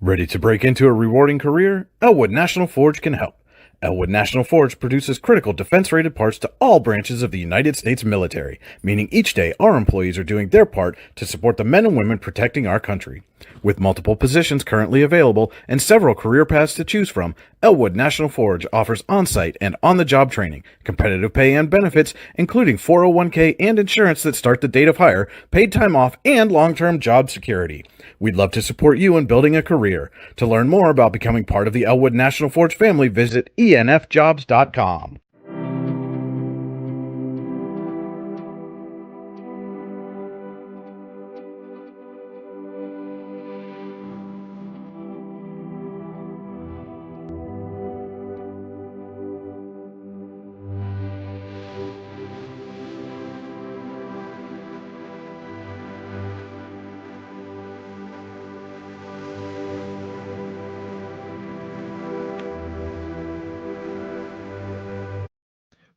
Ready to break into a rewarding career? Elwood National Forge can help. Elwood National Forge produces critical defense-rated parts to all branches of the United States military, meaning each day our employees are doing their part to support the men and women protecting our country. With multiple positions currently available and several career paths to choose from, Elwood National Forge offers on-site and on-the-job training, competitive pay and benefits, including 401k and insurance that start the date of hire, paid time off, and long-term job security. We'd love to support you in building a career. To learn more about becoming part of the Elwood National Forge family, visit enfjobs.com.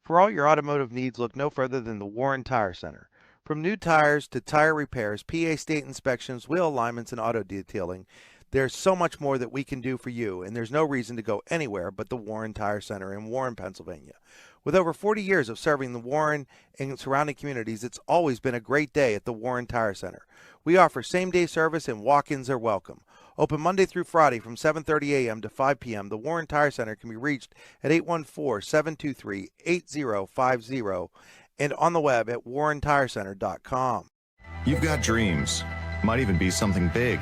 For all your automotive needs, look no further than the Warren Tire Center. From new tires to tire repairs, PA state inspections, wheel alignments, and auto detailing, there's so much more that we can do for you, and there's no reason to go anywhere but the Warren Tire Center in Warren, Pennsylvania. With over 40 years of serving the Warren and surrounding communities, it's always been a great day at the Warren Tire Center. We offer same-day service and walk-ins are welcome. Open Monday through Friday from 7:30 a.m. to 5 p.m., the Warren Tire Center can be reached at 814-723-8050 and on the web at warrentirecenter.com. You've got dreams, might even be something big.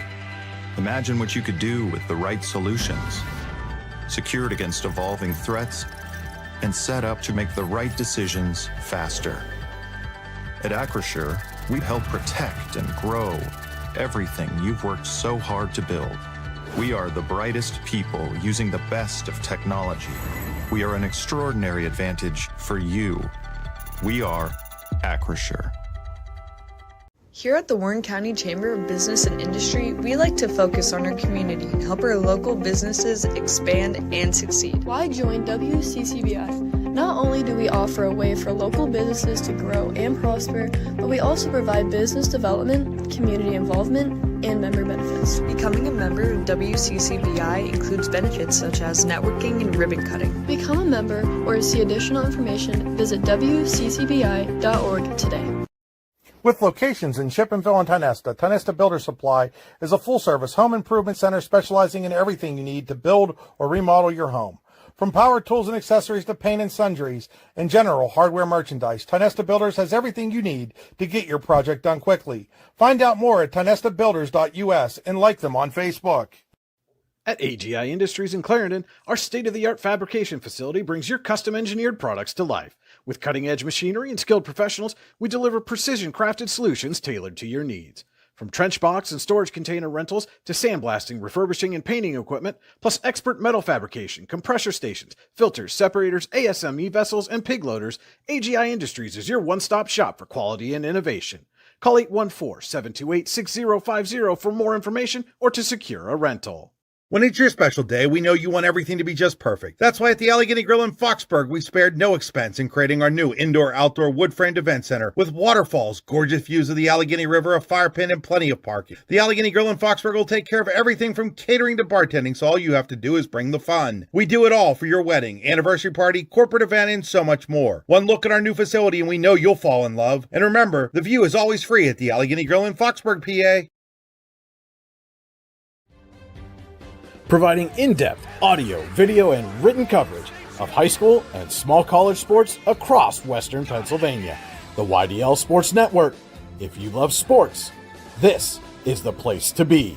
Imagine what you could do with the right solutions, secured against evolving threats, and set up to make the right decisions faster. At Acrisure, we help protect and grow everything you've worked so hard to build. We are the brightest people using the best of technology. We are an extraordinary advantage for you. We are Acrisure. Here at the Warren County Chamber of Business and Industry, we like to focus on our community and help our local businesses expand and succeed. Why join WCCBI? Not only do we offer a way for local businesses to grow and prosper, but we also provide business development, community involvement, and member benefits. Becoming a member of WCCBI includes benefits such as networking and ribbon cutting. Become a member or to see additional information, visit WCCBI.org today. With locations in Shippenville and Tionesta, Tionesta Builder Supply is a full-service home improvement center specializing in everything you need to build or remodel your home. From power tools and accessories to paint and sundries and general hardware merchandise, Tionesta Builders has everything you need to get your project done quickly. Find out more at tionestabuilders.us and like them on Facebook. At AGI Industries in Clarendon, our state-of-the-art fabrication facility brings your custom-engineered products to life. With cutting-edge machinery and skilled professionals, we deliver precision-crafted solutions tailored to your needs. From trench box and storage container rentals to sandblasting, refurbishing, and painting equipment, plus expert metal fabrication, compressor stations, filters, separators, ASME vessels, and pig loaders, AGI Industries is your one-stop shop for quality and innovation. Call 814-728-6050 for more information or to secure a rental. When it's your special day, we know you want everything to be just perfect. That's why at the Allegheny Grill in Foxburg, we spared no expense in creating our new indoor-outdoor wood-framed event center with waterfalls, gorgeous views of the Allegheny River, a fire pit, and plenty of parking. The Allegheny Grill in Foxburg will take care of everything from catering to bartending, so all you have to do is bring the fun. We do it all for your wedding, anniversary party, corporate event, and so much more. One look at our new facility and we know you'll fall in love. And remember, the view is always free at the Allegheny Grill in Foxburg, PA. Providing in-depth audio, video, and written coverage of high school and small college sports across Western Pennsylvania. The YDL Sports Network. If you love sports, this is the place to be.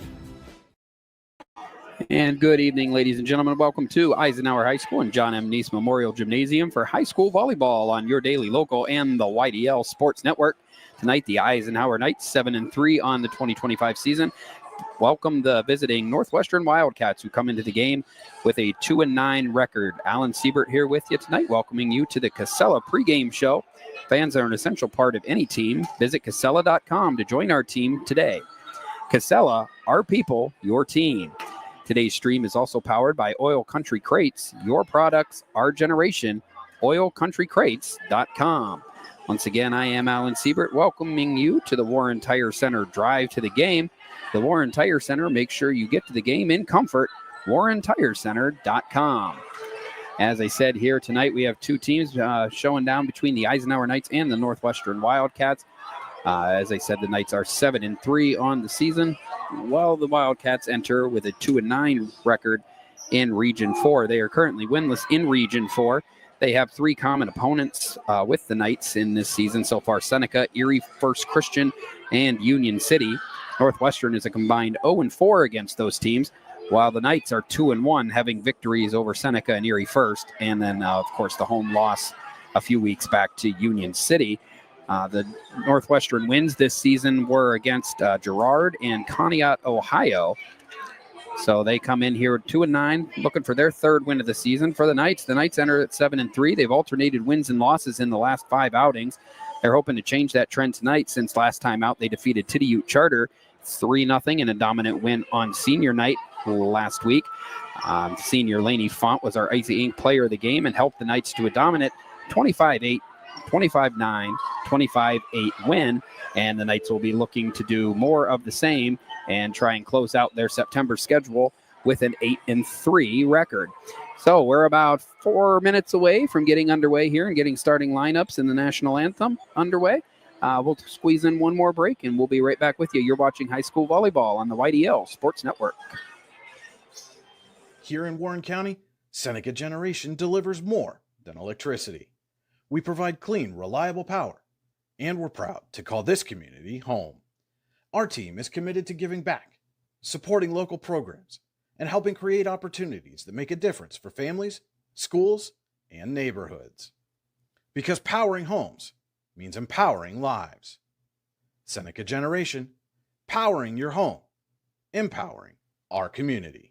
And good evening, ladies and gentlemen. Welcome to Eisenhower High School and John M. Neese Memorial Gymnasium for high school volleyball on your daily local and the YDL Sports Network. Tonight, the Eisenhower Knights 7-3 on the 2025 season. Welcome the visiting Northwestern Wildcats, who come into the game with a 2-9 record. Alan Siebert here with you tonight, welcoming you to the Casella pregame show. Fans are an essential part of any team. Visit Casella.com to join our team today. Casella, our people, your team. Today's stream is also powered by Oil Country Crates. Your products, our generation. OilCountryCrates.com. Once again, I am Alan Siebert, welcoming you to the Warren Tire Center drive to the game. The Warren Tire Center, make sure you get to the game in comfort. WarrenTireCenter.com. As I said here tonight, we have two teams showing down between the Eisenhower Knights and the Northwestern Wildcats. As I said, the Knights are 7-3 on the season, while the Wildcats enter with a 2-9 record in Region 4. They are currently winless in Region 4. They have three common opponents with the Knights in this season so far: Seneca, Erie First Christian, and Union City. Northwestern is a combined 0-4 against those teams, while the Knights are 2-1, having victories over Seneca and Erie First, and then, of course, the home loss a few weeks back to Union City. The Northwestern wins this season were against Girard and Conneaut, Ohio. So they come in here 2-9, looking for their third win of the season. For the Knights enter at 7-3. They've alternated wins and losses in the last 5 outings. They're hoping to change that trend tonight, since last time out they defeated Tidiute Charter 3-0 in a dominant win on senior night last week. Senior Laney Font was our Icy Ink player of the game and helped the Knights to a dominant 25-8, 25-9, 25-8 win. And the Knights will be looking to do more of the same and try and close out their September schedule with an 8-3 record. So we're about 4 minutes away from getting underway here and getting starting lineups in the national anthem underway. We'll squeeze in one more break, and we'll be right back with you. You're watching High School Volleyball on the YDL Sports Network. Here in Warren County, Seneca Generation delivers more than electricity. We provide clean, reliable power, and we're proud to call this community home. Our team is committed to giving back, supporting local programs, and helping create opportunities that make a difference for families, schools, and neighborhoods. Because powering homes means empowering lives. Seneca Generation, powering your home, empowering our community.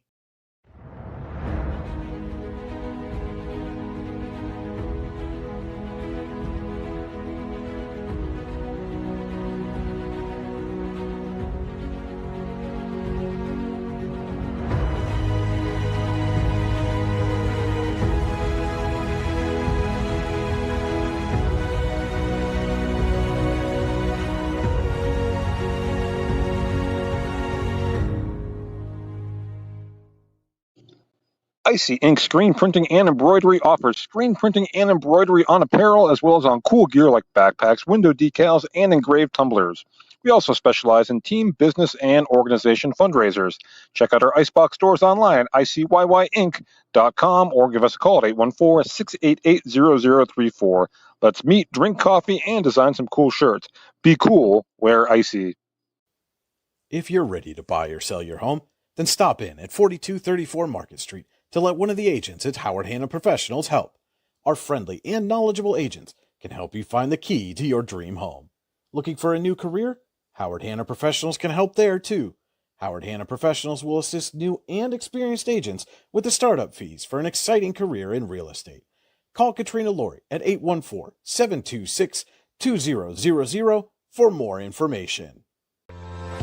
Icy Ink Screen Printing and Embroidery offers screen printing and embroidery on apparel, as well as on cool gear like backpacks, window decals, and engraved tumblers. We also specialize in team, business, and organization fundraisers. Check out our Icebox stores online at icyync.com or give us a call at 814-688-0034. Let's meet, drink coffee, and design some cool shirts. Be cool, wear Icy. If you're ready to buy or sell your home, then stop in at 4234 Market Street to let one of the agents at Howard Hanna Professionals help. Our friendly and knowledgeable agents can help you find the key to your dream home. Looking for a new career? Howard Hanna Professionals can help there too. Howard Hanna Professionals will assist new and experienced agents with the startup fees for an exciting career in real estate. Call Katrina Laurie at 814-726-2000 for more information.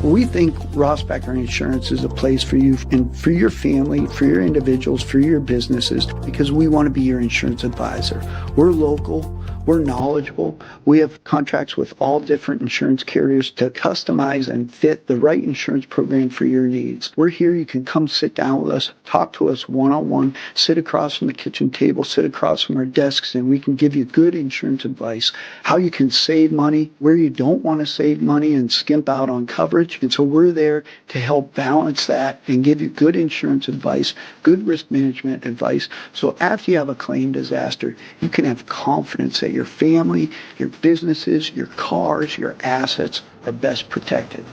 We think Ross Becker Insurance is a place for you and for your family, for your individuals, for your businesses, because we want to be your insurance advisor. We're local, we're knowledgeable, we have contracts with all different insurance carriers to customize and fit the right insurance program for your needs. We're here, you can come sit down with us, talk to us one-on-one, sit across from the kitchen table, sit across from our desks, and we can give you good insurance advice, how you can save money, where you don't want to save money and skimp out on coverage. And so we're there to help balance that and give you good insurance advice, good risk management advice. So after you have a claim disaster, you can have confidence that your family, your businesses, your cars, your assets are best protected.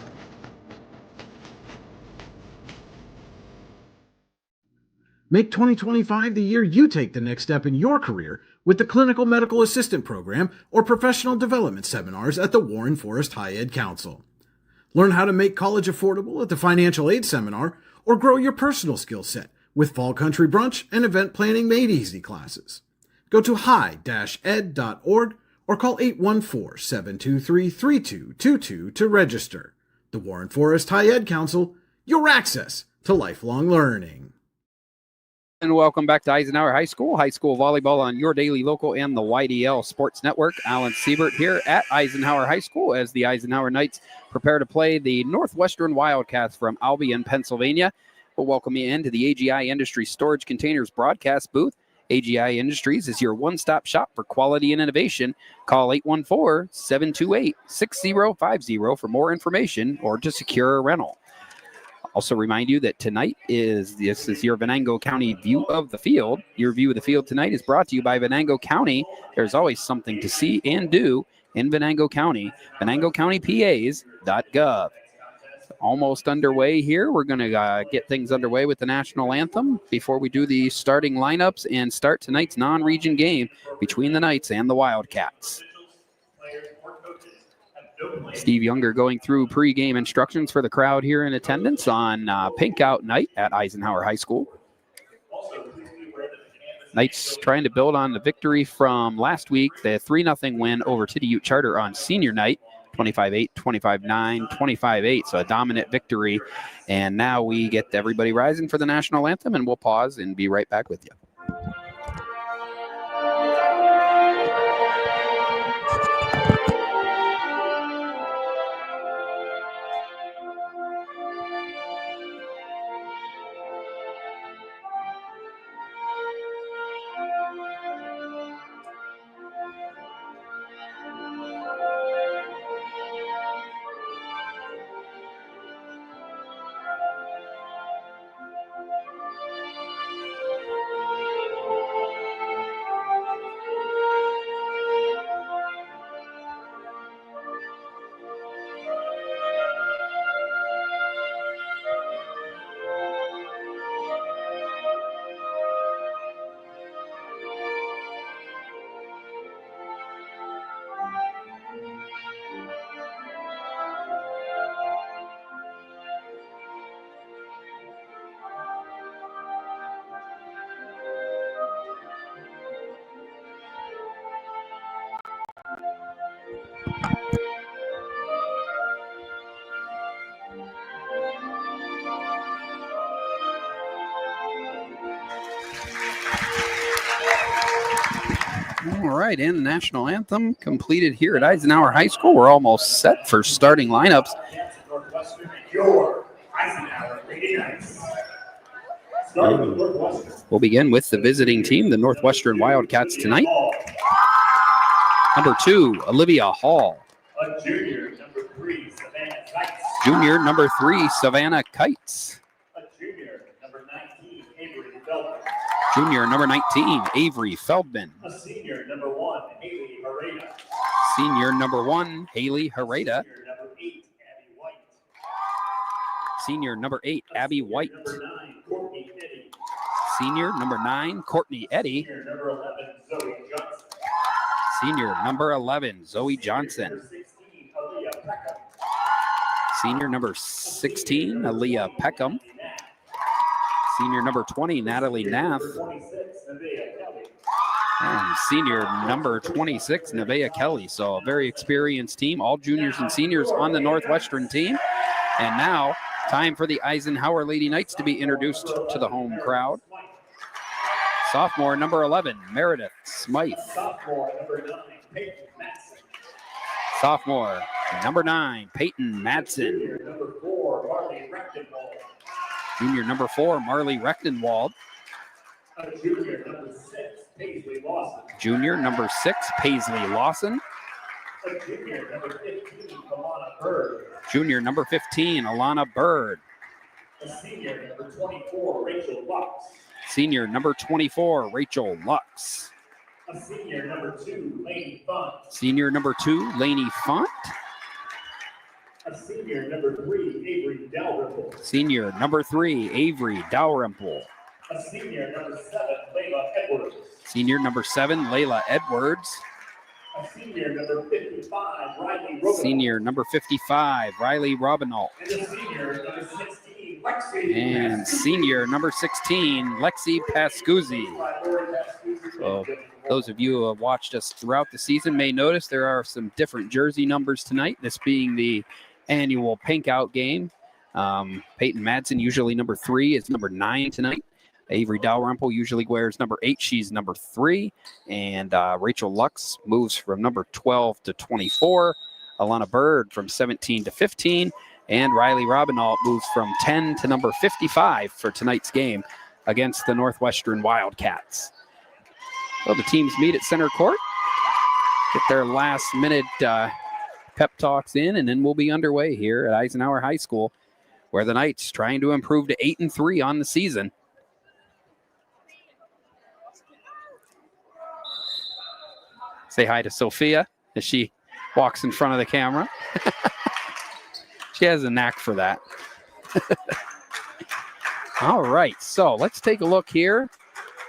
Make 2025 the year you take the next step in your career with the Clinical Medical Assistant Program or Professional Development Seminars at the Warren Forest High Ed Council. Learn how to make college affordable at the Financial Aid Seminar, or grow your personal skill set with Fall Country Brunch and Event Planning Made Easy classes. Go to high-ed.org or call 814-723-3222 to register. The Warren Forest High Ed Council, your access to lifelong learning. And welcome back to Eisenhower High School volleyball on your daily local and the YDL Sports Network. Alan Siebert here at Eisenhower High School as the Eisenhower Knights prepare to play the Northwestern Wildcats from Albion, Pennsylvania. We'll welcome you into the AGI Industries Storage Containers broadcast booth. AGI Industries is your one-stop shop for quality and innovation. Call 814-728-6050 for more information or to secure a rental. Also remind you that tonight this is your Venango County view of the field. Your view of the field tonight is brought to you by Venango County. There's always something to see and do in Venango County. VenangoCountyPAs.gov. Almost underway here. We're going to get things underway with the national anthem before we do the starting lineups and start tonight's non-region game between the Knights and the Wildcats. Steve Younger going through pregame instructions for the crowd here in attendance on Pink Out Night at Eisenhower High School. Knights trying to build on the victory from last week, the 3-0 win over Tiddy Ute Charter on senior night, 25-8, 25-9, 25-8, so a dominant victory. And now we get everybody rising for the national anthem, and we'll pause and be right back with you. All right, and the national anthem completed here at Eisenhower High School. We're almost set for starting lineups. We'll begin with the visiting team, the Northwestern Wildcats tonight. Number 2, Olivia Hall. Junior number 3, Savannah Kites. Junior number 19, Avery Feldman. Senior number 1, Haley Hereda. Senior number 1, Haley Hereda. Senior number 8, Abby White. Senior number 8, Abby White. Senior number 9, Courtney Eddy. Senior number 11, Zoe Johnson. Senior number 16, Aaliyah Peckham. Senior number 20, Natalie Nath. And senior number 26, Nevaeh Kelly. So a very experienced team, all juniors and seniors on the Northwestern team. And now, time for the Eisenhower Lady Knights to be introduced to the home crowd. Sophomore number 11, Meredith Smythe. Sophomore number 9, Peyton Madsen. Junior number 4, Marley Rechtenwald. Junior number 6, Paisley Lawson. Junior number 15, Alana Bird. Senior number 24, Rachel Lux. Senior number 24, Rachel Lux. Senior number 2, Lainey Font. Senior number 2, Lainey Font. Senior number 3, Avery Dalrymple. Senior number 3, Avery Dalrymple. Senior number 7, Layla Edwards. Senior number 7, Layla Edwards. Senior number 55, Riley Robinall. Senior number 55, Riley Robinall. And senior number 16, And senior number Lexi. 16, Lexi Pascuzzi. So those of you who have watched us throughout the season may notice there are some different jersey numbers tonight, this being the annual Pink Out game. Peyton Madsen, usually number 3, is number 9 tonight. Avery Dalrymple usually wears number 8. She's number 3. And Rachel Lux moves from number 12 to 24. Alana Bird from 17 to 15. And Riley Robinault moves from 10 to number 55 for tonight's game against the Northwestern Wildcats. So the teams meet at center court, get their last-minute pep talks in, and then we'll be underway here at Eisenhower High School, where the Knights trying to improve to 8-3 on the season. Say hi to Sophia as she walks in front of the camera. She has a knack for that. All right, so let's take a look here.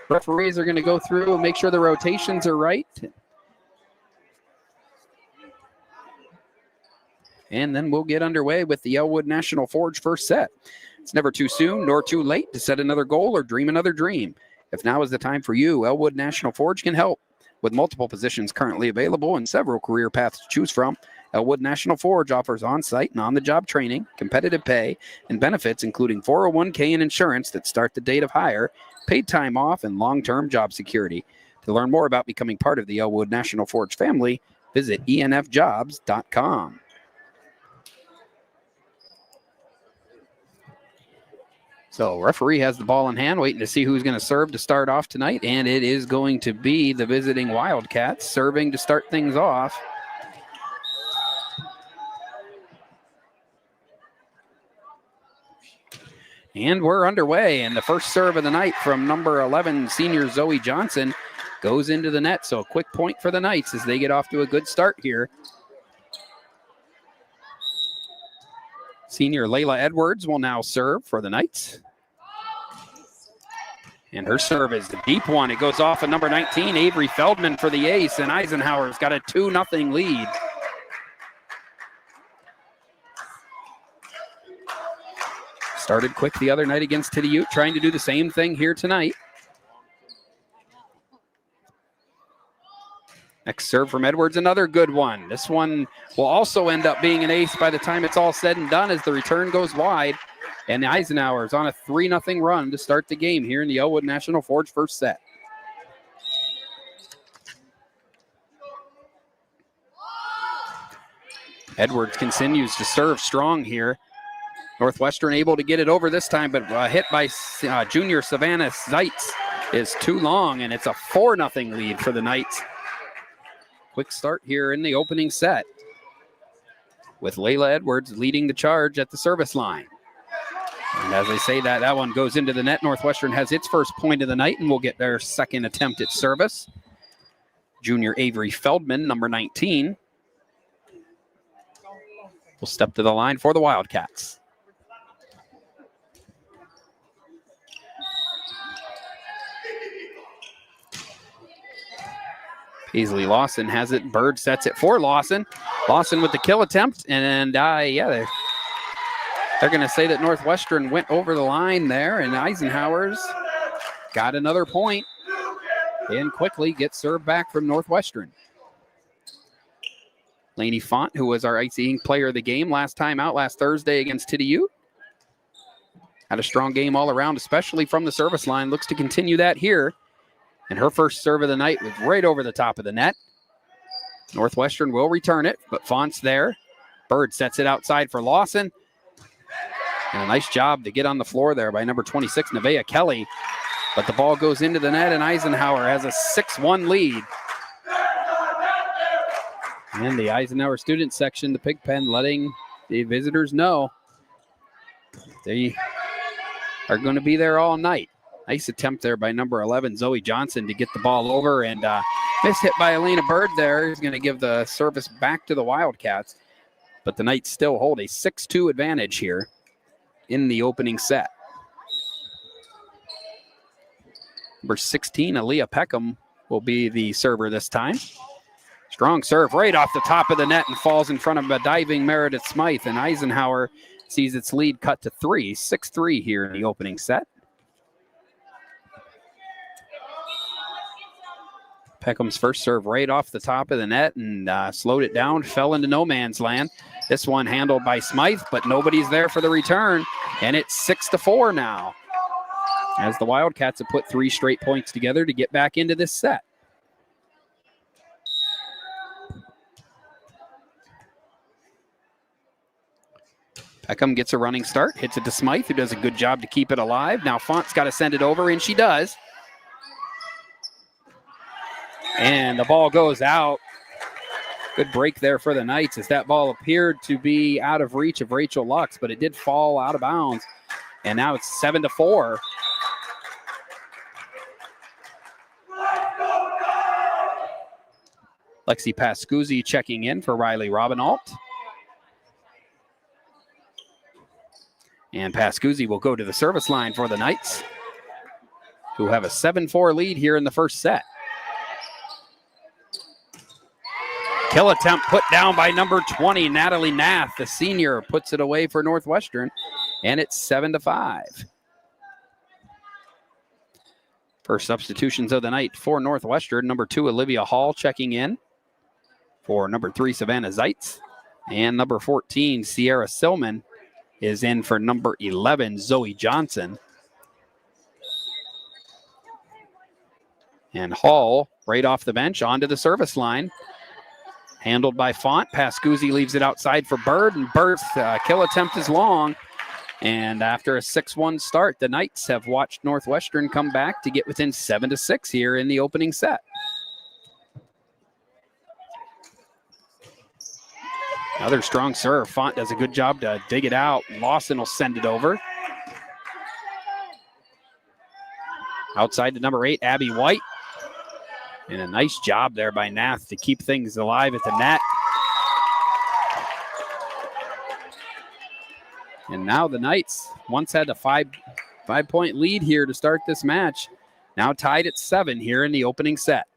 Referees are going to go through and make sure the rotations are right. And then we'll get underway with the Elwood National Forge first set. It's never too soon nor too late to set another goal or dream another dream. If now is the time for you, Elwood National Forge can help. With multiple positions currently available and several career paths to choose from, Elwood National Forge offers on-site and on-the-job training, competitive pay, and benefits including 401k and insurance that start the date of hire, paid time off, and long-term job security. To learn more about becoming part of the Elwood National Forge family, visit enfjobs.com. So referee has the ball in hand, waiting to see who's going to serve to start off tonight, and it is going to be the visiting Wildcats serving to start things off. And we're underway, and the first serve of the night from number 11, senior Zoe Johnson, goes into the net. So a quick point for the Knights as they get off to a good start here. Senior Layla Edwards will now serve for the Knights. And her serve is the deep one. It goes off at number 19, Avery Feldman for the ace, and Eisenhower's got a 2-0 lead. Started quick the other night against Tiddy Ute, trying to do the same thing here tonight. Next serve from Edwards, another good one. This one will also end up being an ace by the time it's all said and done as the return goes wide. And the Eisenhower's on a 3-0 run to start the game here in the Elwood National Forge first set. Edwards continues to serve strong here. Northwestern able to get it over this time, but hit by junior Savannah Zeitz is too long, and it's a 4-0 lead for the Knights. Quick start here in the opening set with Layla Edwards leading the charge at the service line. And as I say that one goes into the net. Northwestern has its first point of the night and will get their second attempt at service. Junior Avery Feldman, number 19, will step to the line for the Wildcats. Paisley Lawson has it. Bird sets it for Lawson. Lawson with the kill attempt. And they're going to say that Northwestern went over the line there, and Eisenhower's got another point and quickly gets served back from Northwestern. Lainey Font, who was our Icy Ink player of the game last Thursday against Tiddy Ute, had a strong game all around, especially from the service line. Looks to continue that here. And her first serve of the night was right over the top of the net. Northwestern will return it, but Font's there. Bird sets it outside for Lawson. And a nice job to get on the floor there by number 26, Nevaeh Kelly. But the ball goes into the net, and Eisenhower has a 6-1 lead. And the Eisenhower student section, the Pigpen, letting the visitors know they are going to be there all night. Nice attempt there by number 11, Zoe Johnson, to get the ball over, and missed hit by Elena Bird there. He's going to give the service back to the Wildcats. But the Knights still hold a 6-2 advantage here in the opening set. Number 16, Aaliyah Peckham, will be the server this time. Strong serve right off the top of the net and falls in front of a diving Meredith Smythe, and Eisenhower sees its lead cut to 3, 6-3 here in the opening set. Peckham's first serve right off the top of the net and slowed it down, fell into no man's land. This one handled by Smythe, but nobody's there for the return, and it's 6-4 now. as the Wildcats have put 3 straight points together to get back into this set. Peckham gets a running start, hits it to Smythe, who does a good job to keep it alive. Now Font's got to send it over, and she does. And the ball goes out. Good break there for the Knights, as that ball appeared to be out of reach of Rachel Lux, but it did fall out of bounds. And now it's 7-4. Lexi Pascuzzi checking in for Riley Robinault. And Pascuzzi will go to the service line for the Knights, who have a 7-4 lead here in the first set. Kill attempt put down by number 20, Natalie Nath. The senior puts it away for Northwestern, and it's 7-5. First substitutions of the night for Northwestern. Number 2, Olivia Hall checking in for number 3, Savannah Zeitz. And number 14, Sierra Silman, is in for number 11, Zoe Johnson. And Hall, right off the bench, onto the service line. Handled by Font. Pascuzzi leaves it outside for Bird, and Bird's kill attempt is long. And after a 6-1 start, the Knights have watched Northwestern come back to get within 7-6 here in the opening set. Another strong serve. Font does a good job to dig it out. Lawson will send it over. Outside to number 8, Abby White. And a nice job there by Nath to keep things alive at the net. And now the Knights once had a five-point lead here to start this match. Now tied at 7 here in the opening set.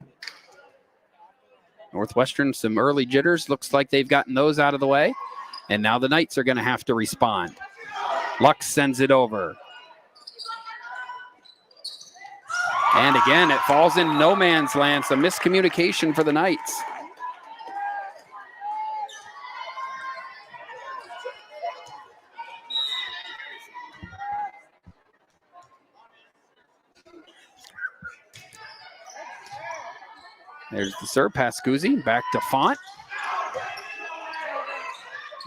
Northwestern, some early jitters. Looks like they've gotten those out of the way. And now the Knights are going to have to respond. Lux sends it over. And again, it falls in no man's land. Some miscommunication for the Knights. There's the serve, Pascuzzi, back to Font.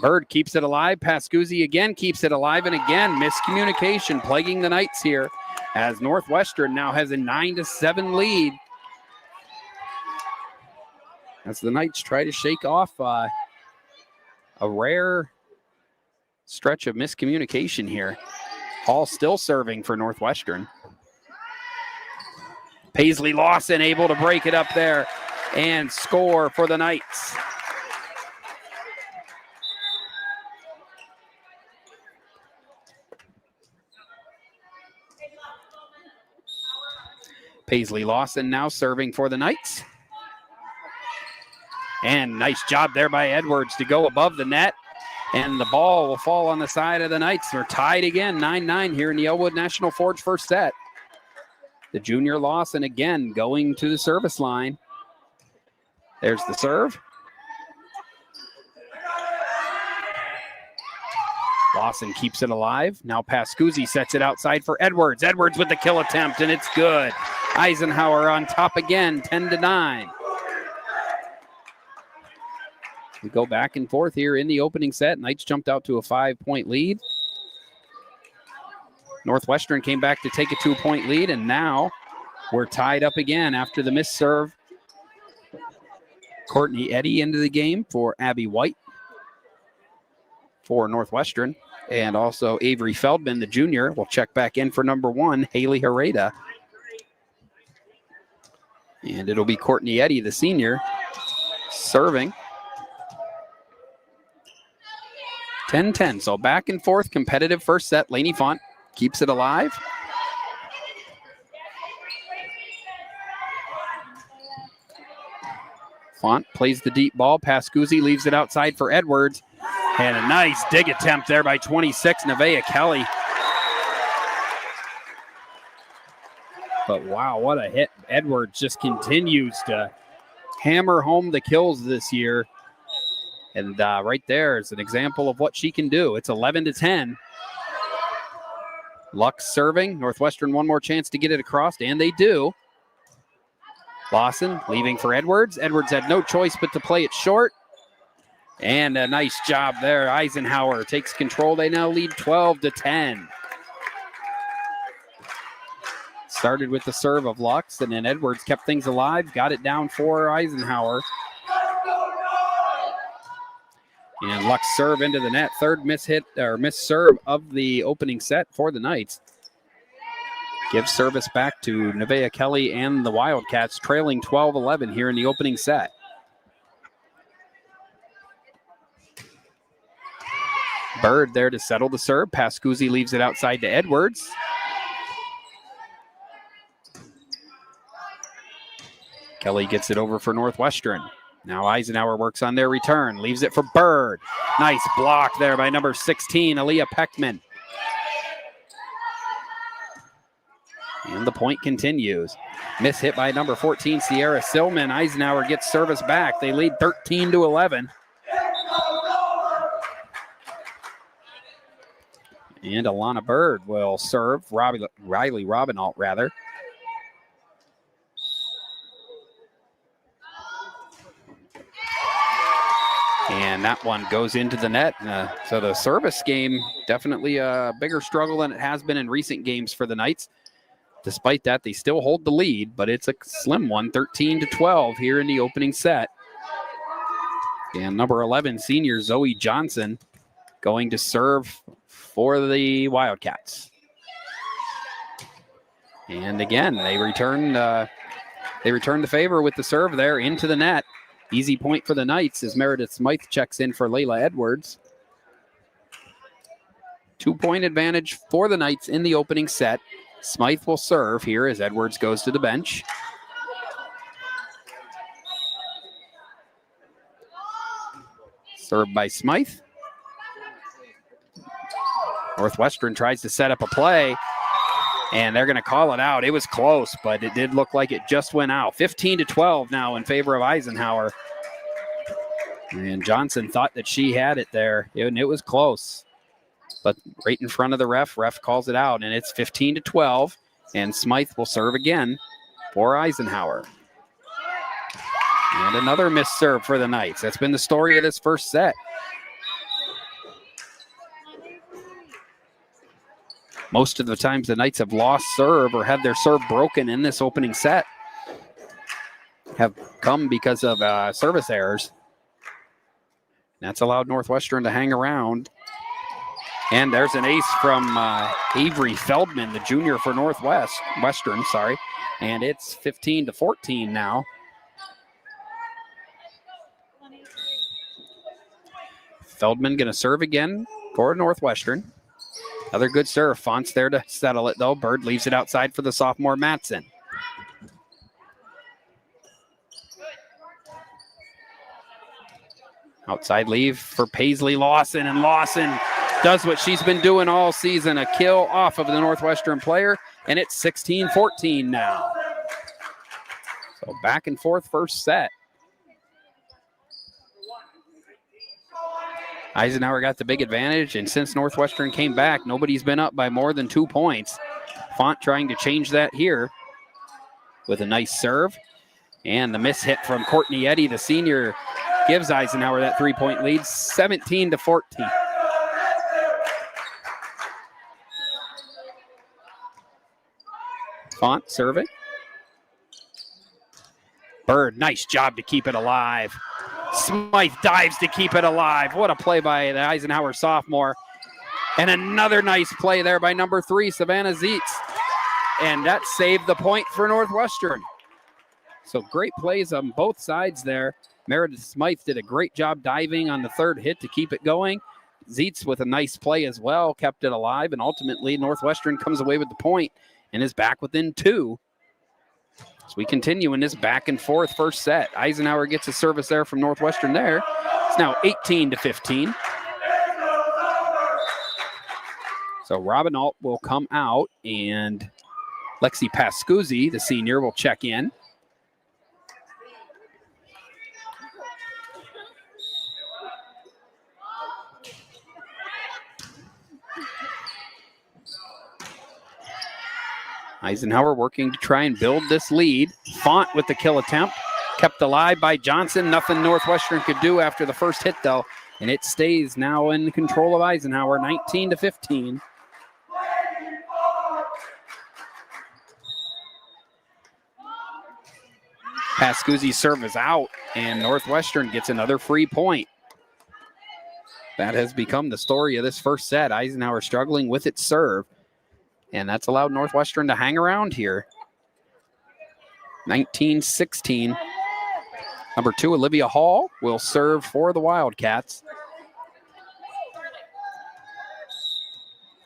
Bird keeps it alive. Pascuzzi again keeps it alive, and again, miscommunication plaguing the Knights here, as Northwestern now has a 9-7 lead. As the Knights try to shake off a rare stretch of miscommunication here. Hall still serving for Northwestern. Paisley Lawson able to break it up there and score for the Knights. Paisley Lawson now serving for the Knights. And nice job there by Edwards to go above the net. And the ball will fall on the side of the Knights. They're tied again, 9-9 here in the Elwood National Forge first set. The junior Lawson again going to the service line. There's the serve. Lawson keeps it alive. Now Pascuzzi sets it outside for Edwards. Edwards with the kill attempt, and it's good. Eisenhower on top again, 10-9. We go back and forth here in the opening set. Knights jumped out to a 5-point lead. Northwestern came back to take a 2-point lead, and now we're tied up again after the missed serve. Courtney Eddy into the game for Abby White for Northwestern, and also Avery Feldman, the junior, will check back in for number 1, Haley Hereda. And it'll be Courtney Eddy, the senior, serving. 10-10, so back and forth, competitive first set. Lainey Font keeps it alive. Font plays the deep ball. Pascuzzi leaves it outside for Edwards. And a nice dig attempt there by 26, Nevaeh Kelly. But wow, what a hit. Edwards just continues to hammer home the kills this year. And right there is an example of what she can do. It's 11-10. Lux serving. Northwestern one more chance to get it across, and they do. Lawson leaving for Edwards. Edwards had no choice but to play it short. And a nice job there. Eisenhower takes control. They now lead 12-10. Started with the serve of Lux, and then Edwards kept things alive. Got it down for Eisenhower. And Lux serve into the net. Third miss serve of the opening set for the Knights. Gives service back to Nevaeh Kelly and the Wildcats, trailing 12-11 here in the opening set. Bird there to settle the serve. Pascuzzi leaves it outside to Edwards. Kelly gets it over for Northwestern. Now Eisenhower works on their return. Leaves it for Bird. Nice block there by number 16, Aaliyah Peckman. And the point continues. Miss hit by number 14, Sierra Silman. Eisenhower gets service back. They lead 13-11. And Alana Bird will serve. Riley Robinault, rather. And that one goes into the net. So the service game, definitely a bigger struggle than it has been in recent games for the Knights. Despite that, they still hold the lead, but it's a slim one, 13-12 here in the opening set. And number 11, senior Zoe Johnson, going to serve for the Wildcats. And again, they return the favor with the serve there into the net. Easy point for the Knights as Meredith Smythe checks in for Layla Edwards. 2-point advantage for the Knights in the opening set. Smythe will serve here as Edwards goes to the bench. Served by Smythe. Northwestern tries to set up a play, and they're going to call it out. It was close, but it did look like it just went out. 15-12 now in favor of Eisenhower. And Johnson thought that she had it there, and it was close. But right in front of the ref calls it out, and it's 15-12, and Smythe will serve again for Eisenhower. And another missed serve for the Knights. That's been the story of this first set. Most of the times the Knights have lost serve or had their serve broken in this opening set have come because of service errors. That's allowed Northwestern to hang around. And there's an ace from Avery Feldman, the junior for Northwestern, sorry. And it's 15-14 now. Feldman going to serve again for Northwestern. Another good serve. Font's there to settle it, though. Bird leaves it outside for the sophomore Matson. Outside leave for Paisley Lawson, and Lawson does what she's been doing all season, a kill off of the Northwestern player, and it's 16-14 now. So back and forth first set. Eisenhower got the big advantage, and since Northwestern came back, nobody's been up by more than 2 points. Font trying to change that here with a nice serve. And the miss hit from Courtney Eddy, the senior, gives Eisenhower that 3-point lead, 17-14. Font serving. Bird, nice job to keep it alive. Smythe dives to keep it alive. What a play by the Eisenhower sophomore. And another nice play there by number 3, Savannah Zietz. And that saved the point for Northwestern. So great plays on both sides there. Meredith Smythe did a great job diving on the third hit to keep it going. Zietz with a nice play as well, kept it alive, and ultimately Northwestern comes away with the point and is back within 2. So we continue in this back and forth first set. Eisenhower gets a service there from Northwestern there. It's now 18-15. So Robinault will come out, and Lexi Pascuzzi, the senior, will check in. Eisenhower working to try and build this lead. Font with the kill attempt. Kept alive by Johnson. Nothing Northwestern could do after the first hit, though. And it stays now in control of Eisenhower, 19-15. Pascuzzi's serve is out, and Northwestern gets another free point. That has become the story of this first set. Eisenhower struggling with its serve, and that's allowed Northwestern to hang around here. 19-16. Number 2, Olivia Hall, will serve for the Wildcats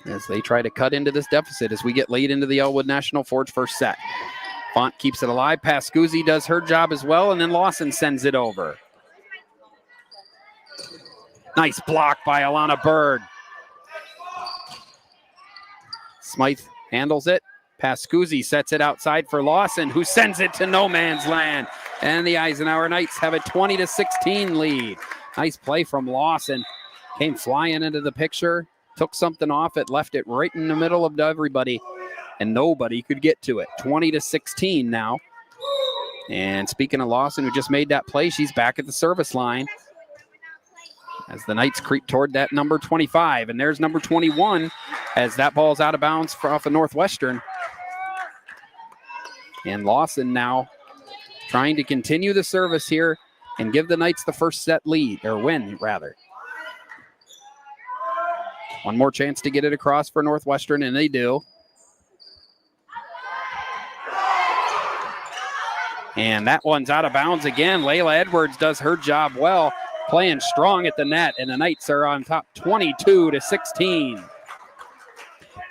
as they try to cut into this deficit as we get late into the Elwood National Forge first set. Font keeps it alive. Pascuzzi does her job as well, and then Lawson sends it over. Nice block by Alana Bird. Smythe handles it. Pascuzzi sets it outside for Lawson, who sends it to no man's land. And the Eisenhower Knights have a 20-16 lead. Nice play from Lawson. Came flying into the picture, took something off it, left it right in the middle of everybody, and nobody could get to it. 20-16 now. And speaking of Lawson, who just made that play, she's back at the service line as the Knights creep toward that number 25. And there's number 21 as that ball's out of bounds off of Northwestern. And Lawson now trying to continue the service here and give the Knights the first set lead, or win, rather. One more chance to get it across for Northwestern, and they do. And that one's out of bounds again. Layla Edwards does her job well, playing strong at the net, and the Knights are on top 22-16.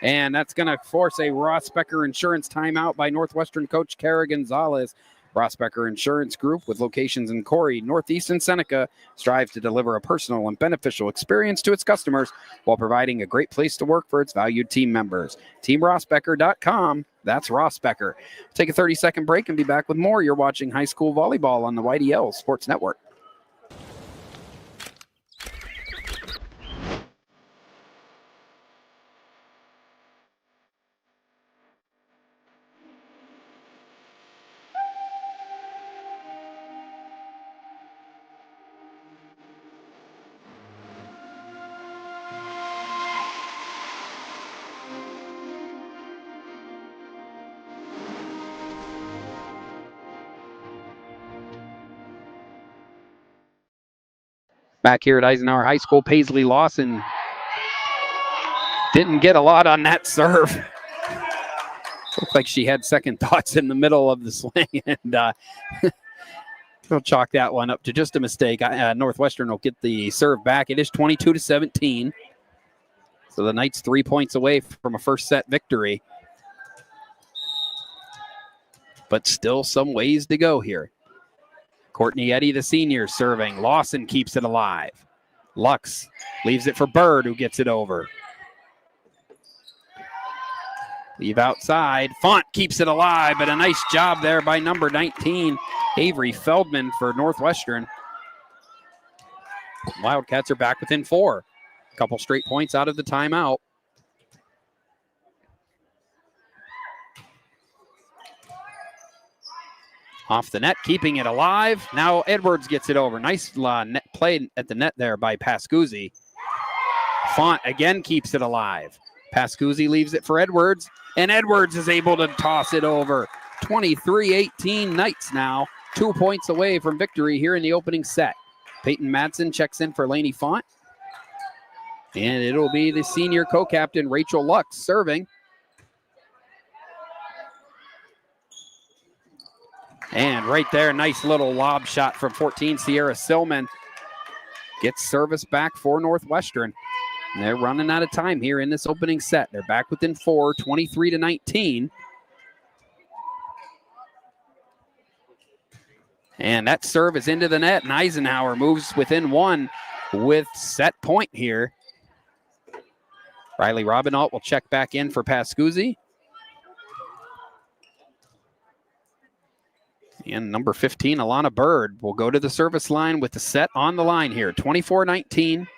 And that's going to force a Ross Becker Insurance timeout by Northwestern coach Kara Gonzalez. Ross Becker Insurance Group, with locations in Corey, Northeast, and Seneca, strives to deliver a personal and beneficial experience to its customers while providing a great place to work for its valued team members. TeamRossBecker.com. That's Ross Becker. Take a 30-second break and be back with more. You're watching high school volleyball on the YDL Sports Network. Back here at Eisenhower High School, Paisley Lawson didn't get a lot on that serve. Looked like she had second thoughts in the middle of the swing, and we'll chalk that one up to just a mistake. Northwestern will get the serve back. It is 22-17. So the Knights 3 points away from a first set victory. But still some ways to go here. Courtney Eddy, the senior, serving. Lawson keeps it alive. Lux leaves it for Bird, who gets it over. Leave outside. Font keeps it alive, but a nice job there by number 19, Avery Feldman, for Northwestern. Wildcats are back within 4. A couple straight points out of the timeout. Off the net, keeping it alive. Now Edwards gets it over. Nice net play at the net there by Pascuzzi. Font again keeps it alive. Pascuzzi leaves it for Edwards, and Edwards is able to toss it over. 23-18 Knights now, 2 points away from victory here in the opening set. Peyton Madsen checks in for Lainey Font. And it'll be the senior co-captain, Rachel Lux, serving. And right there, nice little lob shot from 14, Sierra Silman. Gets service back for Northwestern. And they're running out of time here in this opening set. They're back within 4, 23-19. And that serve is into the net, and Eisenhower moves within 1 with set point here. Riley Robinault will check back in for Pascuzzi. And number 15, Alana Bird, will go to the service line with the set on the line here. 24-19.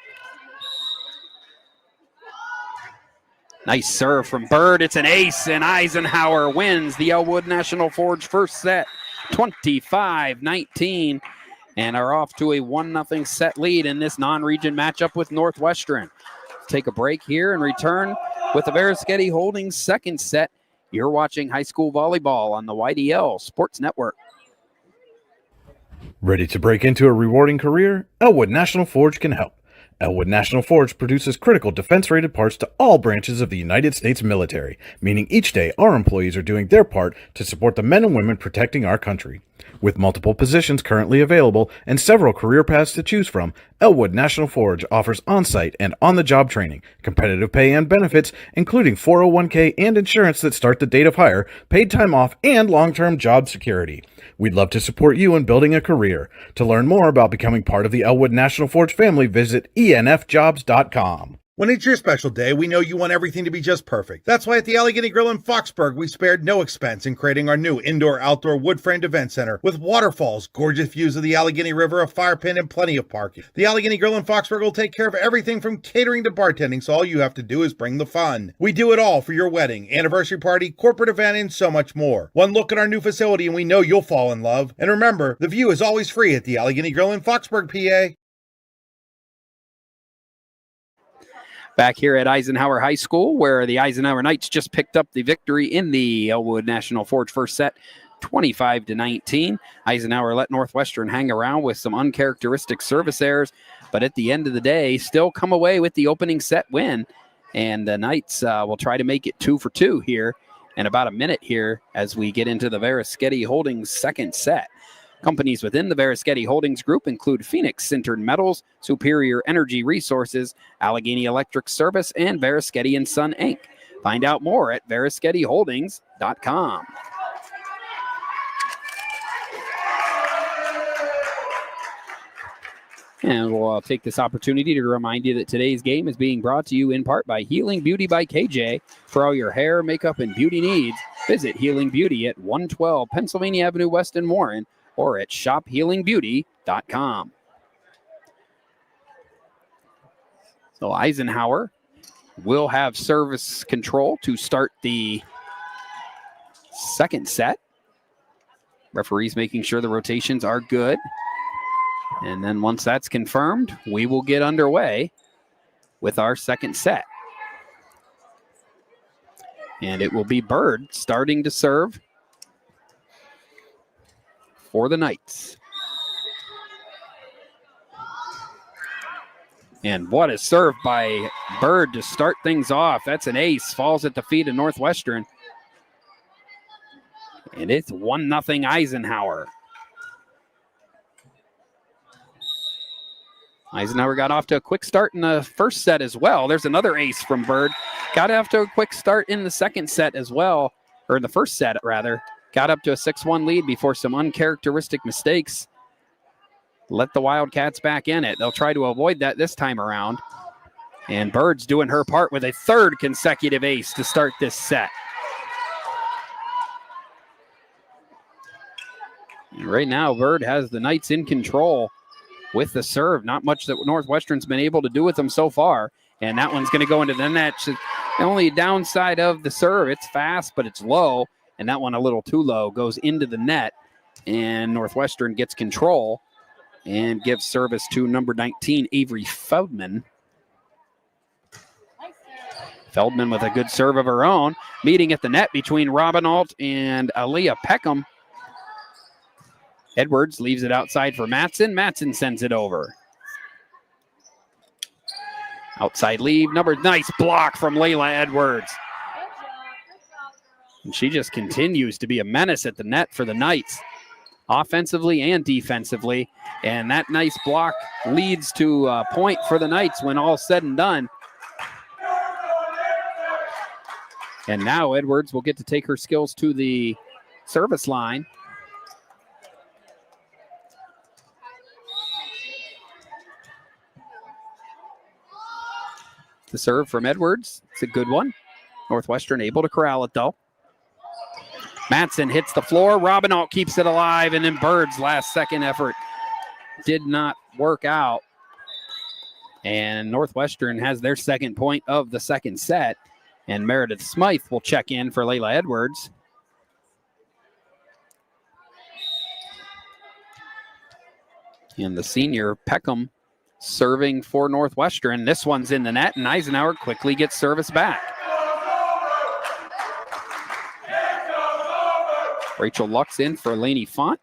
Nice serve from Bird. It's an ace, and Eisenhower wins the Elwood National Forge first set, 25-19, and are off to a 1-0 set lead in this non-region matchup with Northwestern. Take a break here and return with the Veriskety Holdings second set. You're watching high school volleyball on the YDL Sports Network. Ready to break into a rewarding career? Elwood National Forge can help. Elwood National Forge produces critical defense-rated parts to all branches of the United States military, meaning each day our employees are doing their part to support the men and women protecting our country. With multiple positions currently available and several career paths to choose from, Elwood National Forge offers on-site and on-the-job training, competitive pay and benefits, including 401k and insurance that start the date of hire, paid time off, and long-term job security. We'd love to support you in building a career. To learn more about becoming part of the Elwood National Forge family, visit enfjobs.com. When it's your special day, we know you want everything to be just perfect. That's why at the Allegheny Grill in Foxburg, we spared no expense in creating our new indoor-outdoor wood-framed event center with waterfalls, gorgeous views of the Allegheny River, a fire pit, and plenty of parking. The Allegheny Grill in Foxburg will take care of everything from catering to bartending, so all you have to do is bring the fun. We do it all for your wedding, anniversary party, corporate event, and so much more. One look at our new facility and we know you'll fall in love. And remember, the view is always free at the Allegheny Grill in Foxburg, PA. Back here at Eisenhower High School, where the Eisenhower Knights just picked up the victory in the Elwood National Forge first set, 25-19. Eisenhower let Northwestern hang around with some uncharacteristic service errors, but at the end of the day, still come away with the opening set win. And the Knights will try to make it 2 for 2 here in about a minute here as we get into the Veriskety Holdings second set. Companies within the Veriskety Holdings Group include Phoenix Sintered Metals, Superior Energy Resources, Allegheny Electric Service, and Veriskety & Son, Inc. Find out more at VerisketyHoldings.com. And we'll take this opportunity to remind you that today's game is being brought to you in part by Healing Beauty by KJ. For all your hair, makeup, and beauty needs, visit Healing Beauty at 112 Pennsylvania Avenue West in Warren, or at shophealingbeauty.com. So Eisenhower will have service control to start the second set. Referees making sure the rotations are good. And then once that's confirmed, we will get underway with our second set. And it will be Bird starting to serve for the Knights. And what a serve by Bird to start things off. That's an ace. Falls at the feet of Northwestern. And it's 1-0 Eisenhower. Eisenhower got off to a quick start in the first set as well. There's another ace from Bird. Got off to a quick start in the second set as well, or in the first set rather. Got up to a 6-1 lead before some uncharacteristic mistakes let the Wildcats back in it. They'll try to avoid that this time around. And Bird's doing her part with a third consecutive ace to start this set. And right now, Bird has the Knights in control with the serve. Not much that Northwestern's been able to do with them so far. And that one's going to go into the net. The only downside of the serve, it's fast, but it's low. And that one a little too low, goes into the net. And Northwestern gets control and gives service to number 19, Avery Feldman. Feldman with a good serve of her own. Meeting at the net between Robinault and Aaliyah Peckham. Edwards leaves it outside for Matson. Matson sends it over. Outside leave. Nice block from Layla Edwards. And she just continues to be a menace at the net for the Knights, offensively and defensively. And that nice block leads to a point for the Knights when all's said and done. And now Edwards will get to take her skills to the service line. The serve from Edwards. It's a good one. Northwestern able to corral it, though. Matson hits the floor. Robinault keeps it alive, and then Bird's last-second effort did not work out. And Northwestern has their second point of the second set. And Meredith Smythe will check in for Layla Edwards. And the senior, Peckham, serving for Northwestern. This one's in the net, and Eisenhower quickly gets service back. Rachel Lux in for Lainey Font.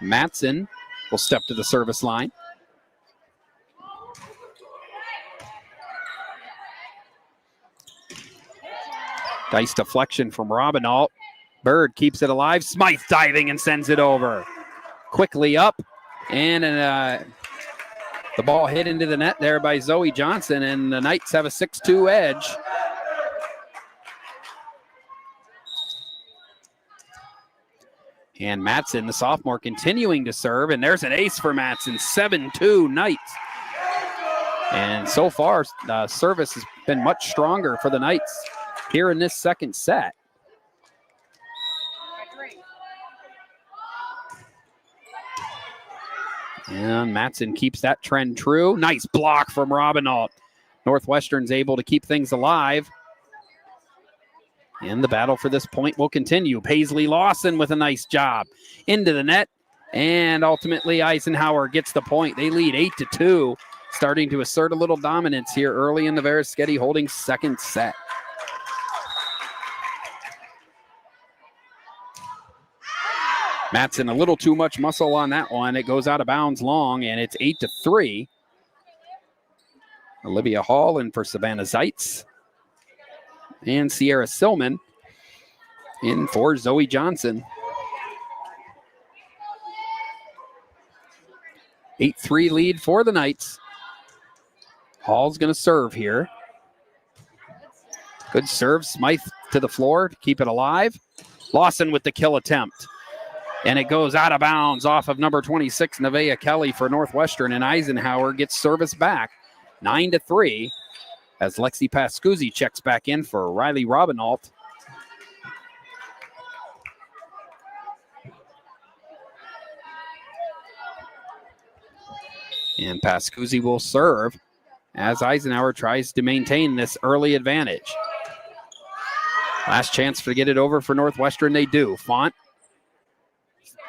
Matson will step to the service line. Dice deflection from Robinault. Bird keeps it alive. Smythe diving and sends it over. Quickly up, and the ball hit into the net there by Zoe Johnson, and the Knights have a 6-2 edge. And Matson, the sophomore, continuing to serve, and there's an ace for Matson, 7-2 Knights. And so far, service has been much stronger for the Knights here in this second set. And Matson keeps that trend true. Nice block from Robinault. Northwestern's able to keep things alive. And the battle for this point will continue. Paisley Lawson with a nice job into the net. And ultimately Eisenhower gets the point. They lead 8-2, starting to assert a little dominance here early in the Veriskety Holdings second set. Matson a little too much muscle on that one. It goes out of bounds long, and it's 8-3. Olivia Hall in for Savannah Zeitz. And Sierra Silman in for Zoe Johnson. 8-3 lead for the Knights. Hall's going to serve here. Good serve. Smythe to the floor to keep it alive. Lawson with the kill attempt. And it goes out of bounds off of number 26, Nevaeh Kelly for Northwestern, and Eisenhower gets service back. 9-3 as Lexi Pascuzzi checks back in for Riley Robinault. And Pascuzzi will serve as Eisenhower tries to maintain this early advantage. Last chance to get it over for Northwestern, they do. Font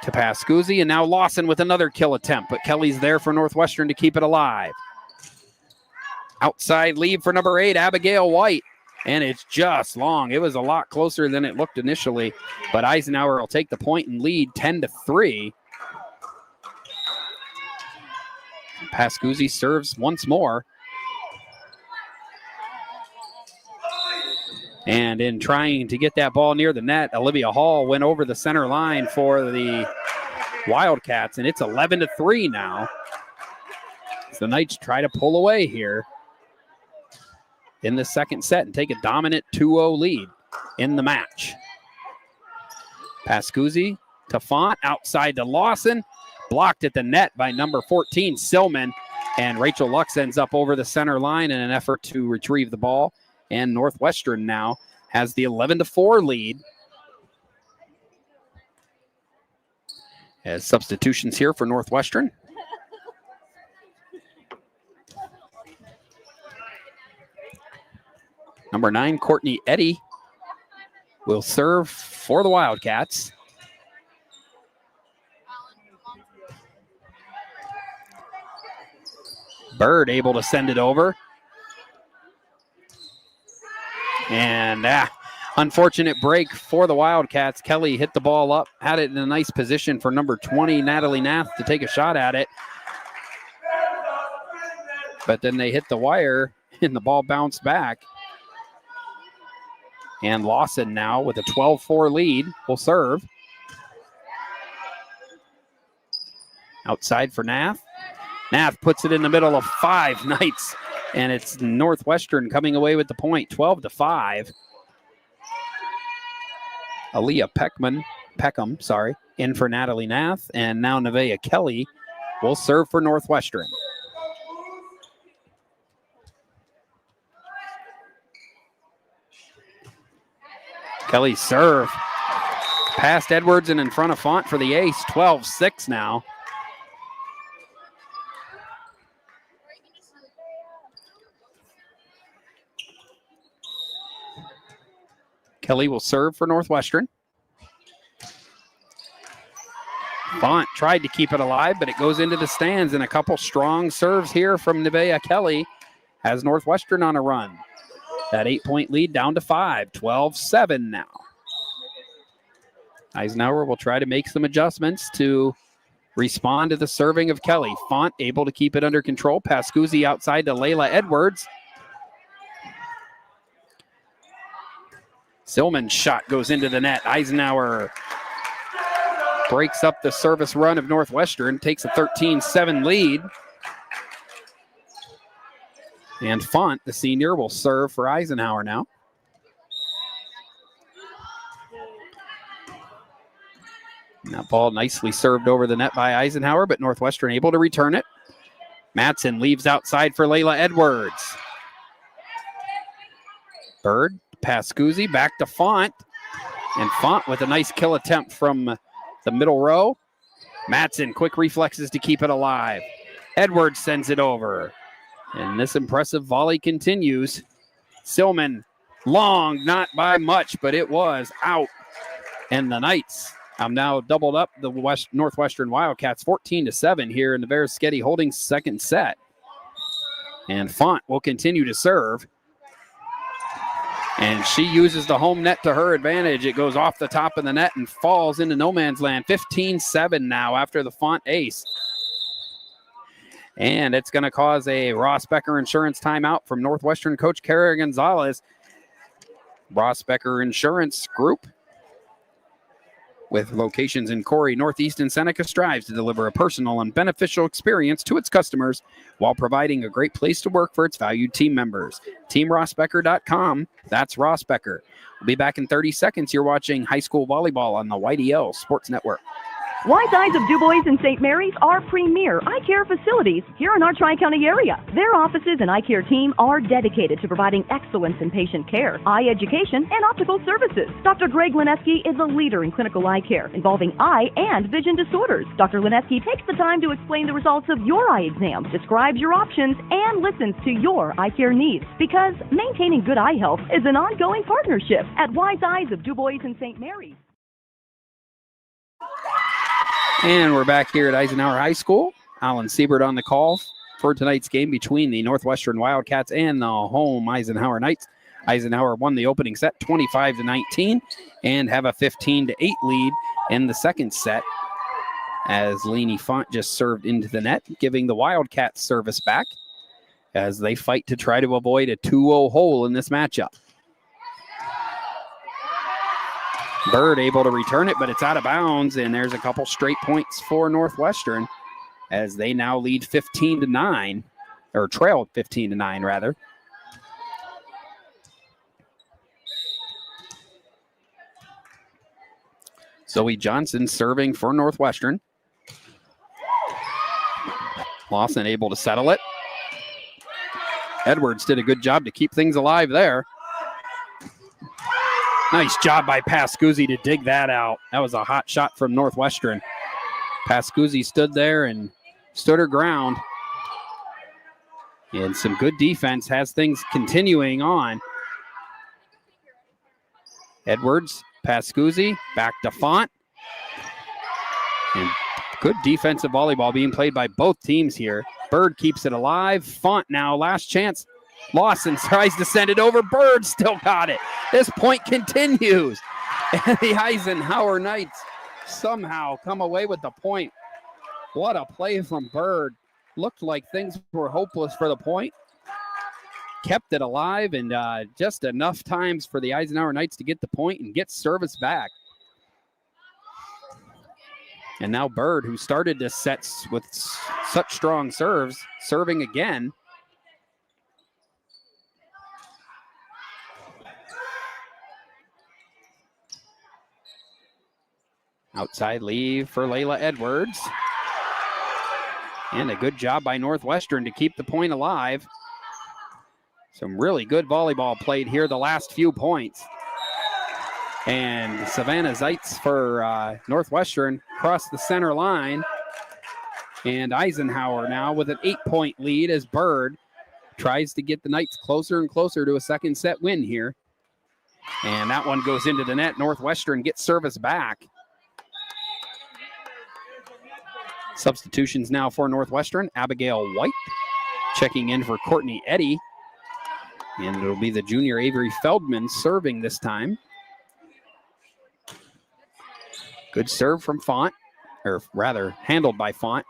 to Pascuzzi, and now Lawson with another kill attempt, but Kelly's there for Northwestern to keep it alive. Outside lead for number 8, Abigail White, and it's just long. It was a lot closer than it looked initially, but Eisenhower will take the point and lead 10-3. Pascuzzi serves once more. And in trying to get that ball near the net, Olivia Hall went over the center line for the Wildcats, and it's 11-3 now. As the Knights try to pull away here in the second set and take a dominant 2-0 lead in the match. Pascuzzi to Font, outside to Lawson, blocked at the net by number 14, Silman, and Rachel Lux ends up over the center line in an effort to retrieve the ball. And Northwestern now has the 11-4 lead. As substitutions here for Northwestern. Number 9, Courtney Eddy will serve for the Wildcats. Bird able to send it over. And unfortunate break for the Wildcats. Kelly hit the ball up, had it in a nice position for number 20, Natalie Nath, to take a shot at it. But then they hit the wire, and the ball bounced back. And Lawson now with a 12-4 lead will serve. Outside for Nath. Nath puts it in the middle of 5 Knights. And it's Northwestern coming away with the point, 12-5. Aaliyah Peckham, in for Natalie Nath. And now Nevaeh Kelly will serve for Northwestern. Kelly serve. Past Edwards and in front of Font for the ace, 12-6 now. Kelly will serve for Northwestern. Font tried to keep it alive, but it goes into the stands, and a couple strong serves here from Nevaeh Kelly has Northwestern on a run. That 8-point lead down to 5, 12-7 now. Eisenhower will try to make some adjustments to respond to the serving of Kelly. Font able to keep it under control. Pascuzzi outside to Layla Edwards. Silman's shot goes into the net. Eisenhower breaks up the service run of Northwestern, takes a 13-7 lead. And Font, the senior, will serve for Eisenhower now. And that ball nicely served over the net by Eisenhower, but Northwestern able to return it. Matson leaves outside for Layla Edwards. Bird, Pascuzzi, back to Font. And Font with a nice kill attempt from the middle row. Matson, quick reflexes to keep it alive. Edwards sends it over. And this impressive volley continues. Silman, long, not by much, but it was out. And the Knights have now doubled up the Northwestern Wildcats 14-7 here in the Vereschetti Holdings second set. And Font will continue to serve. And she uses the home net to her advantage. It goes off the top of the net and falls into no man's land. 15-7 now after the Font ace. And it's going to cause a Ross Becker Insurance timeout from Northwestern coach Kara Gonzalez. Ross Becker Insurance Group, with locations in Corey, Northeast, and Seneca, strives to deliver a personal and beneficial experience to its customers while providing a great place to work for its valued team members. TeamRossBecker.com. That's Ross Becker. We'll be back in 30 seconds. You're watching high school volleyball on the YDL Sports Network. Wise Eyes of DuBois and St. Mary's are premier eye care facilities here in our Tri-County area. Their offices and eye care team are dedicated to providing excellence in patient care, eye education, and optical services. Dr. Greg Lineski is a leader in clinical eye care involving eye and vision disorders. Dr. Lineski takes the time to explain the results of your eye exam, describes your options, and listens to your eye care needs, because maintaining good eye health is an ongoing partnership at Wise Eyes of DuBois and St. Mary's. And we're back here at Eisenhower High School. Alan Siebert on the call for tonight's game between the Northwestern Wildcats and the home Eisenhower Knights. Eisenhower won the opening set 25-19 and have a 15-8 lead in the second set as Lainey Font just served into the net, giving the Wildcats service back as they fight to try to avoid a 2-0 hole in this matchup. Bird able to return it, but it's out of bounds, and there's a couple straight points for Northwestern as they now lead 15-9, or trail 15-9 rather. Zoe Johnson serving for Northwestern. Lawson able to settle it. Edwards did a good job to keep things alive there. Nice job by Pascuzzi to dig that out. That was a hot shot from Northwestern. Pascuzzi stood there and stood her ground. And some good defense has things continuing on. Edwards, Pascuzzi, back to Font. And good defensive volleyball being played by both teams here. Bird keeps it alive. Font now, last chance. Lawson tries to send it over. Bird still got it. This point continues. And the Eisenhower Knights somehow come away with the point. What a play from Bird. Looked like things were hopeless for the point. Kept it alive, and just enough times for the Eisenhower Knights to get the point and get service back. And now Bird, who started this set with such strong serves, serving again. Outside leave for Layla Edwards. And a good job by Northwestern to keep the point alive. Some really good volleyball played here the last few points. And Savannah Zeitz for Northwestern across the center line. And Eisenhower now with an 8-point lead as Bird tries to get the Knights closer and closer to a second set win here. And that one goes into the net. Northwestern gets service back. Substitutions now for Northwestern. Abigail White checking in for Courtney Eddy. And it'll be the junior Avery Feldman serving this time. Good serve from Font, or rather handled by Font.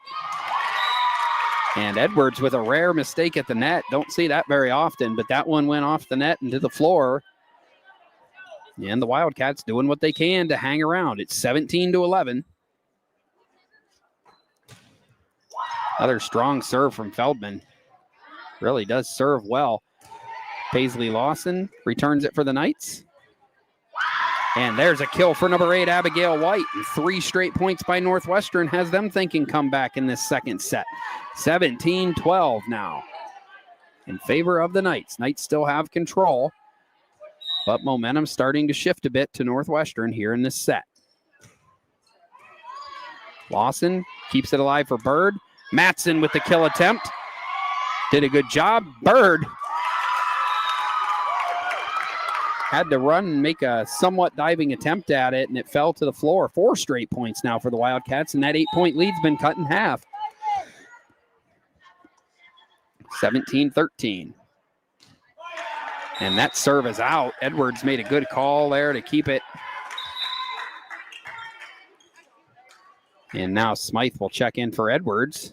And Edwards with a rare mistake at the net. Don't see that very often, but that one went off the net and to the floor. And the Wildcats doing what they can to hang around. It's 17-11. Another strong serve from Feldman. Really does serve well. Paisley Lawson returns it for the Knights. And there's a kill for number 8, Abigail White. And 3 straight points by Northwestern has them thinking comeback in this second set. 17-12 now in favor of the Knights. Knights still have control, but momentum starting to shift a bit to Northwestern here in this set. Lawson keeps it alive for Bird. Matson with the kill attempt. Did a good job. Bird had to run and make a somewhat diving attempt at it, and it fell to the floor. 4 straight points now for the Wildcats, and that 8-point lead's been cut in half. 17-13. And that serve is out. Edwards made a good call there to keep it. And now Smythe will check in for Edwards.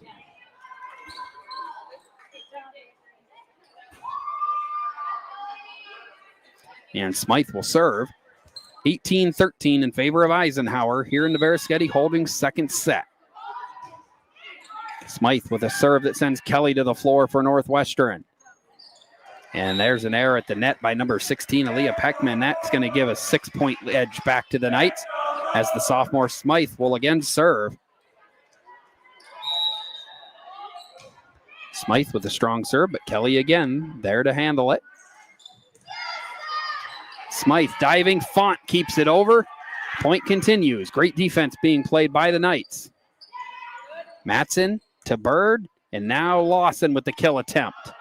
And Smythe will serve. 18-13 in favor of Eisenhower here in the Verischetti Holdings second set. Smythe with a serve that sends Kelly to the floor for Northwestern. And there's an error at the net by number 16, Aaliyah Peckman. That's going to give a 6-point edge back to the Knights as the sophomore Smythe will again serve. Smythe with a strong serve, but Kelly again there to handle it. Smythe diving. Font keeps it over. Point continues. Great defense being played by the Knights. Matson to Bird, and now Lawson with the kill attempt.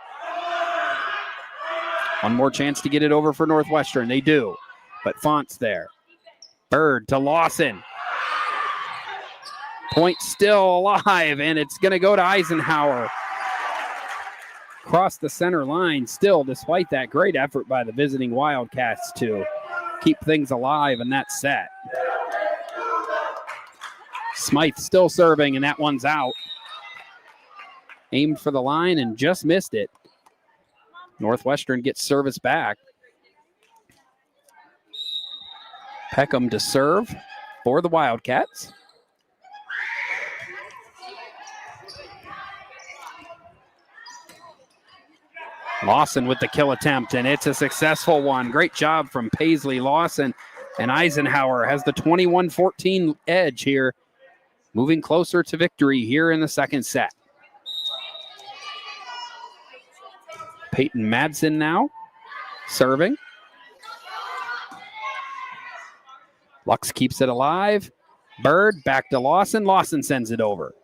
One more chance to get it over for Northwestern. They do, but Font's there. Bird to Lawson. Point still alive, and it's going to go to Eisenhower. Across the center line still, despite that great effort by the visiting Wildcats to keep things alive in that set. Smythe still serving, and that one's out. Aimed for the line and just missed it. Northwestern gets service back. Peckham to serve for the Wildcats. Lawson with the kill attempt, and it's a successful one. Great job from Paisley Lawson, and Eisenhower has the 21-14 edge here, moving closer to victory here in the second set. Peyton Madsen now serving. Lux keeps it alive. Bird back to Lawson. Lawson sends it over.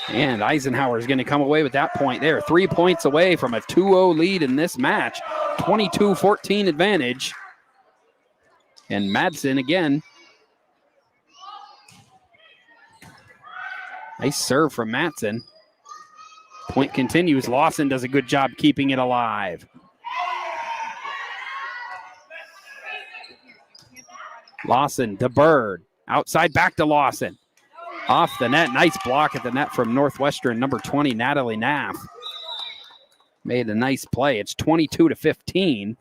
And Eisenhower is going to come away with that point there. 3 points away from a 2-0 lead in this match. 22-14 advantage. And Madsen again. Nice serve from Madsen. Point continues. Lawson does a good job keeping it alive. Lawson to Bird. Outside back to Lawson. Off the net. Nice block at the net from Northwestern. Number 20, Natalie Naff. Made a nice play. It's 22-15.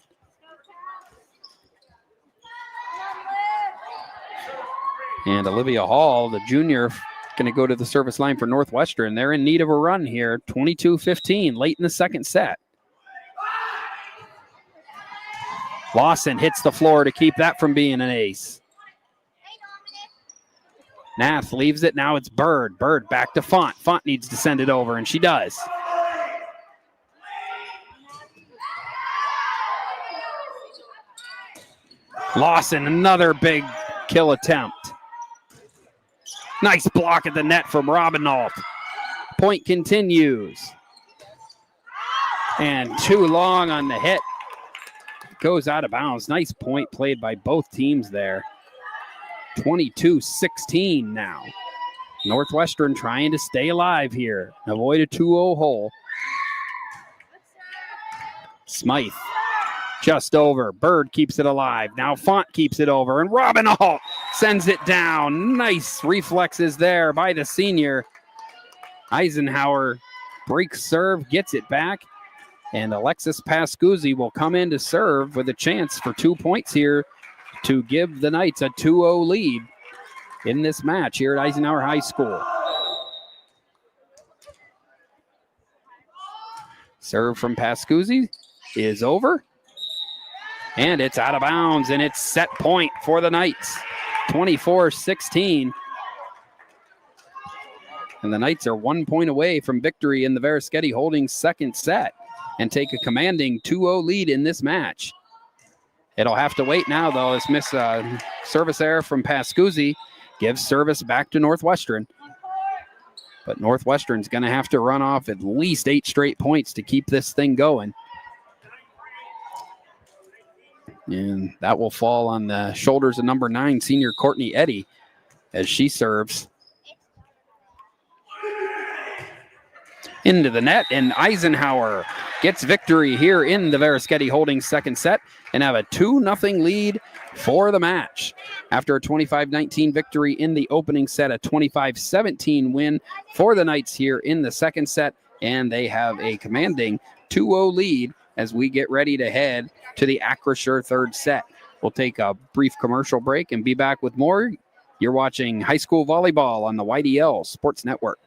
And Olivia Hall, the junior, going to go to the service line for Northwestern. They're in need of a run here. 22-15 late in the second set. Lawson hits the floor to keep that from being an ace. Nath leaves it. Now it's Bird. Bird back to Font. Font needs to send it over, and she does. Lawson, another big kill attempt. Nice block at the net from Robinault. Point continues. And too long on the hit. Goes out of bounds. Nice point played by both teams there. 22-16 now. Northwestern trying to stay alive here. Avoid a 2-0 hole. Smythe just over. Bird keeps it alive. Now Font keeps it over. And Robinalt sends it down. Nice reflexes there by the senior. Eisenhower breaks serve, gets it back. And Alexis Pascuzzi will come in to serve with a chance for 2 points here to give the Knights a 2-0 lead in this match here at Eisenhower High School. Serve from Pascuzzi is over. And it's out of bounds, and it's set point for the Knights. 24-16. And the Knights are 1 point away from victory in the Verischetti Holdings second set and take a commanding 2-0 lead in this match. It'll have to wait now, though, as miss service error from Pascuzzi gives service back to Northwestern. But Northwestern's going to have to run off at least 8 straight points to keep this thing going. And that will fall on the shoulders of number 9, senior Courtney Eddy, as she serves. Into the net, and Eisenhower gets victory here in the Verischetti Holdings second set and have a 2-0 lead for the match. After a 25-19 victory in the opening set, a 25-17 win for the Knights here in the second set, and they have a commanding 2-0 lead as we get ready to head to the Acrisure third set. We'll take a brief commercial break and be back with more. You're watching High School Volleyball on the YDL Sports Network.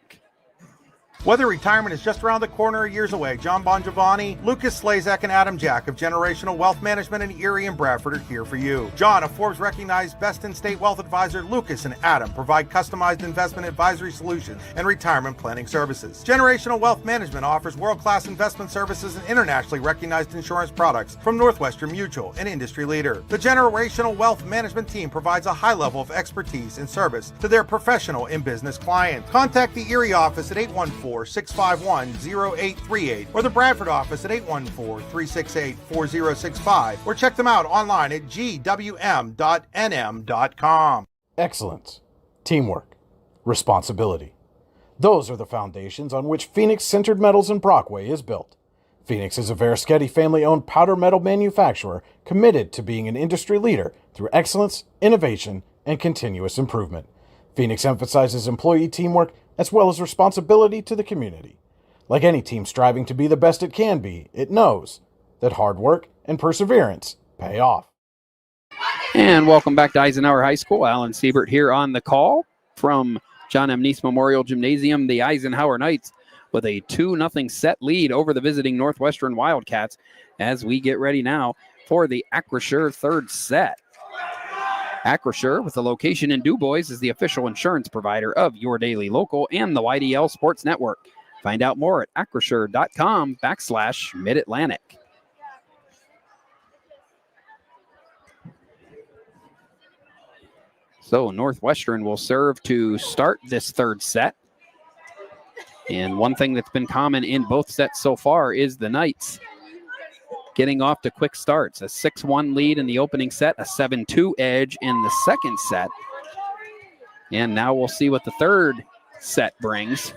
Whether retirement is just around the corner or years away, John Bongiovanni, Lucas Slazak, and Adam Jack of Generational Wealth Management in Erie and Bradford are here for you. John, a Forbes-recognized best-in-state wealth advisor, Lucas and Adam provide customized investment advisory solutions and retirement planning services. Generational Wealth Management offers world-class investment services and internationally recognized insurance products from Northwestern Mutual, an industry leader. The Generational Wealth Management team provides a high level of expertise and service to their professional and business clients. Contact the Erie office at 814-651-0838 or the Bradford office at 814-368-4065 or check them out online at gwm.nm.com. Excellence, teamwork, responsibility. Those are the foundations on which Phoenix Sintered Metals in Brockway is built. Phoenix is a Verischetti family-owned powder metal manufacturer committed to being an industry leader through excellence, innovation, and continuous improvement. Phoenix emphasizes employee teamwork as well as responsibility to the community. Like any team striving to be the best it can be, it knows that hard work and perseverance pay off. And welcome back to Eisenhower High School. Alan Siebert here on the call from John M. Neese Memorial Gymnasium. The Eisenhower Knights with a 2-0 set lead over the visiting Northwestern Wildcats as we get ready now for the Acrisure third set. Acrisure, with a location in DuBois, is the official insurance provider of Your Daily Local and the YDL Sports Network. Find out more at acrisure.com/Mid-Atlantic. So Northwestern will serve to start this third set. And one thing that's been common in both sets so far is the Knights getting off to quick starts. A 6-1 lead in the opening set, a 7-2 edge in the second set. And now we'll see what the third set brings.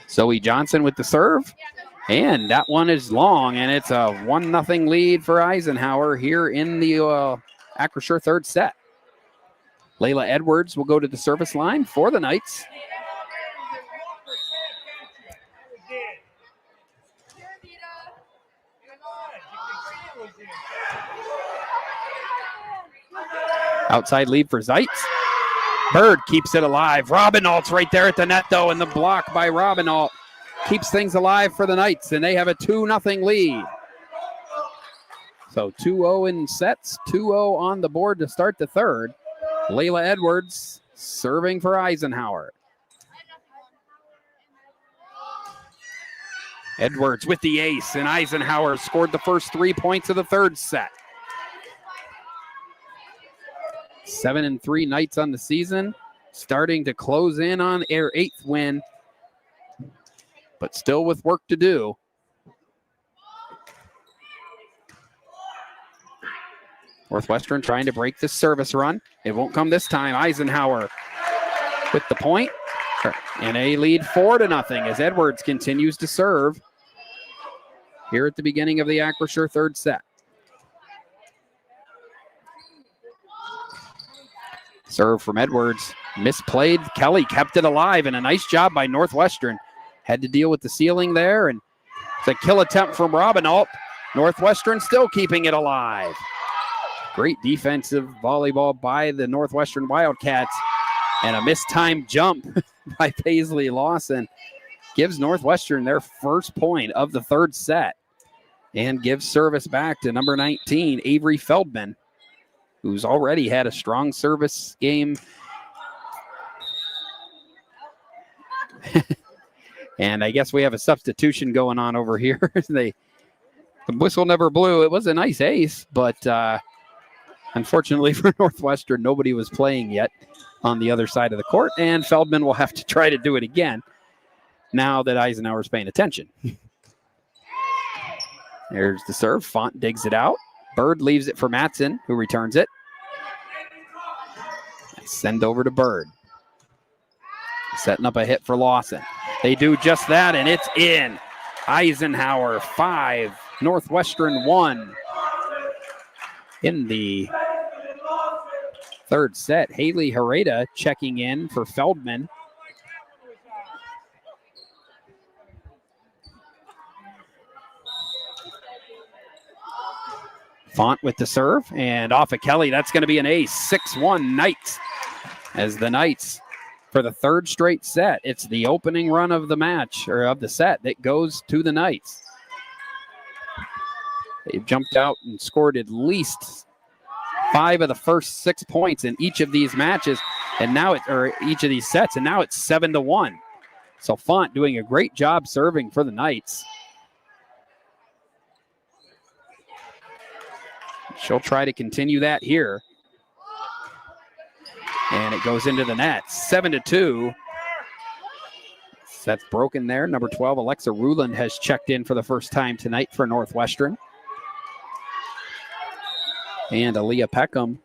Zoe Johnson with the serve. And that one is long, and it's a 1-0 lead for Eisenhower here in the Acrisure third set. Layla Edwards will go to the service line for the Knights. Outside lead for Zeitz. Bird keeps it alive. Robinalt's right there at the net, though, and the block by Robinalt keeps things alive for the Knights, and they have a 2-0 lead. So 2-0 in sets, 2-0 on the board to start the third. Layla Edwards serving for Eisenhower. Edwards with the ace, and Eisenhower scored the first 3 points of the third set. 7-3 Knights on the season, starting to close in on their 8th win, but still with work to do. Northwestern trying to break this service run. It won't come this time. Eisenhower with the point, and a lead 4-0 as Edwards continues to serve here at the beginning of the Acrisure third set. Serve from Edwards, misplayed. Kelly kept it alive, and a nice job by Northwestern. Had to deal with the ceiling there, and it's a kill attempt from Robinault. Northwestern still keeping it alive. Great defensive volleyball by the Northwestern Wildcats, and a mistimed jump by Paisley Lawson gives Northwestern their first point of the third set and gives service back to number 19, Avery Feldman, who's already had a strong service game. And I guess we have a substitution going on over here. The whistle never blew. It was a nice ace, but unfortunately for Northwestern, nobody was playing yet on the other side of the court, and Feldman will have to try to do it again now that Eisenhower's paying attention. There's the serve. Font digs it out. Bird leaves it for Matson, who returns it. Send over to Bird. Setting up a hit for Lawson. They do just that, and it's in. Eisenhower 5, Northwestern 1. In the third set, Haley Hereda checking in for Feldman. Font with the serve, and off of Kelly. That's going to be an ace. 6-1 Knights. As the Knights, for the third straight set, it's the opening run of the match, or of the set, that goes to the Knights. They've jumped out and scored at least 5 of the first 6 points in each of these matches, and now each of these sets, and now it's 7-1. So Font doing a great job serving for the Knights. She'll try to continue that here. And it goes into the net. 7-2. Set's broken there. Number 12, Alexa Ruland, has checked in for the first time tonight for Northwestern. And Aaliyah Peckham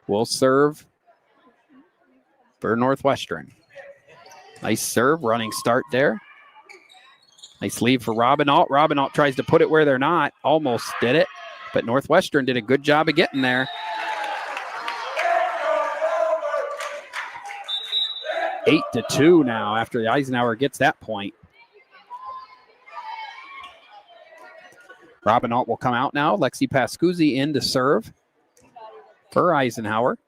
will serve for Northwestern. Nice serve, running start there. Nice lead for Robinault. Robinault tries to put it where they're not. Almost did it, but Northwestern did a good job of getting there. 8-2 now after Eisenhower gets that point. Robinault will come out now. Lexi Pascuzzi in to serve for Eisenhower.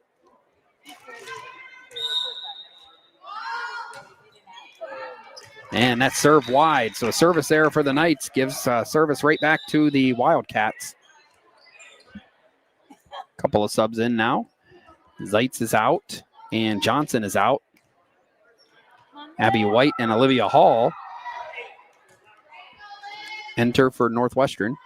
And that serve wide. So a service error for the Knights gives service right back to the Wildcats. Couple of subs in now. Zeitz is out and Johnson is out. Abby White and Olivia Hall enter for Northwestern.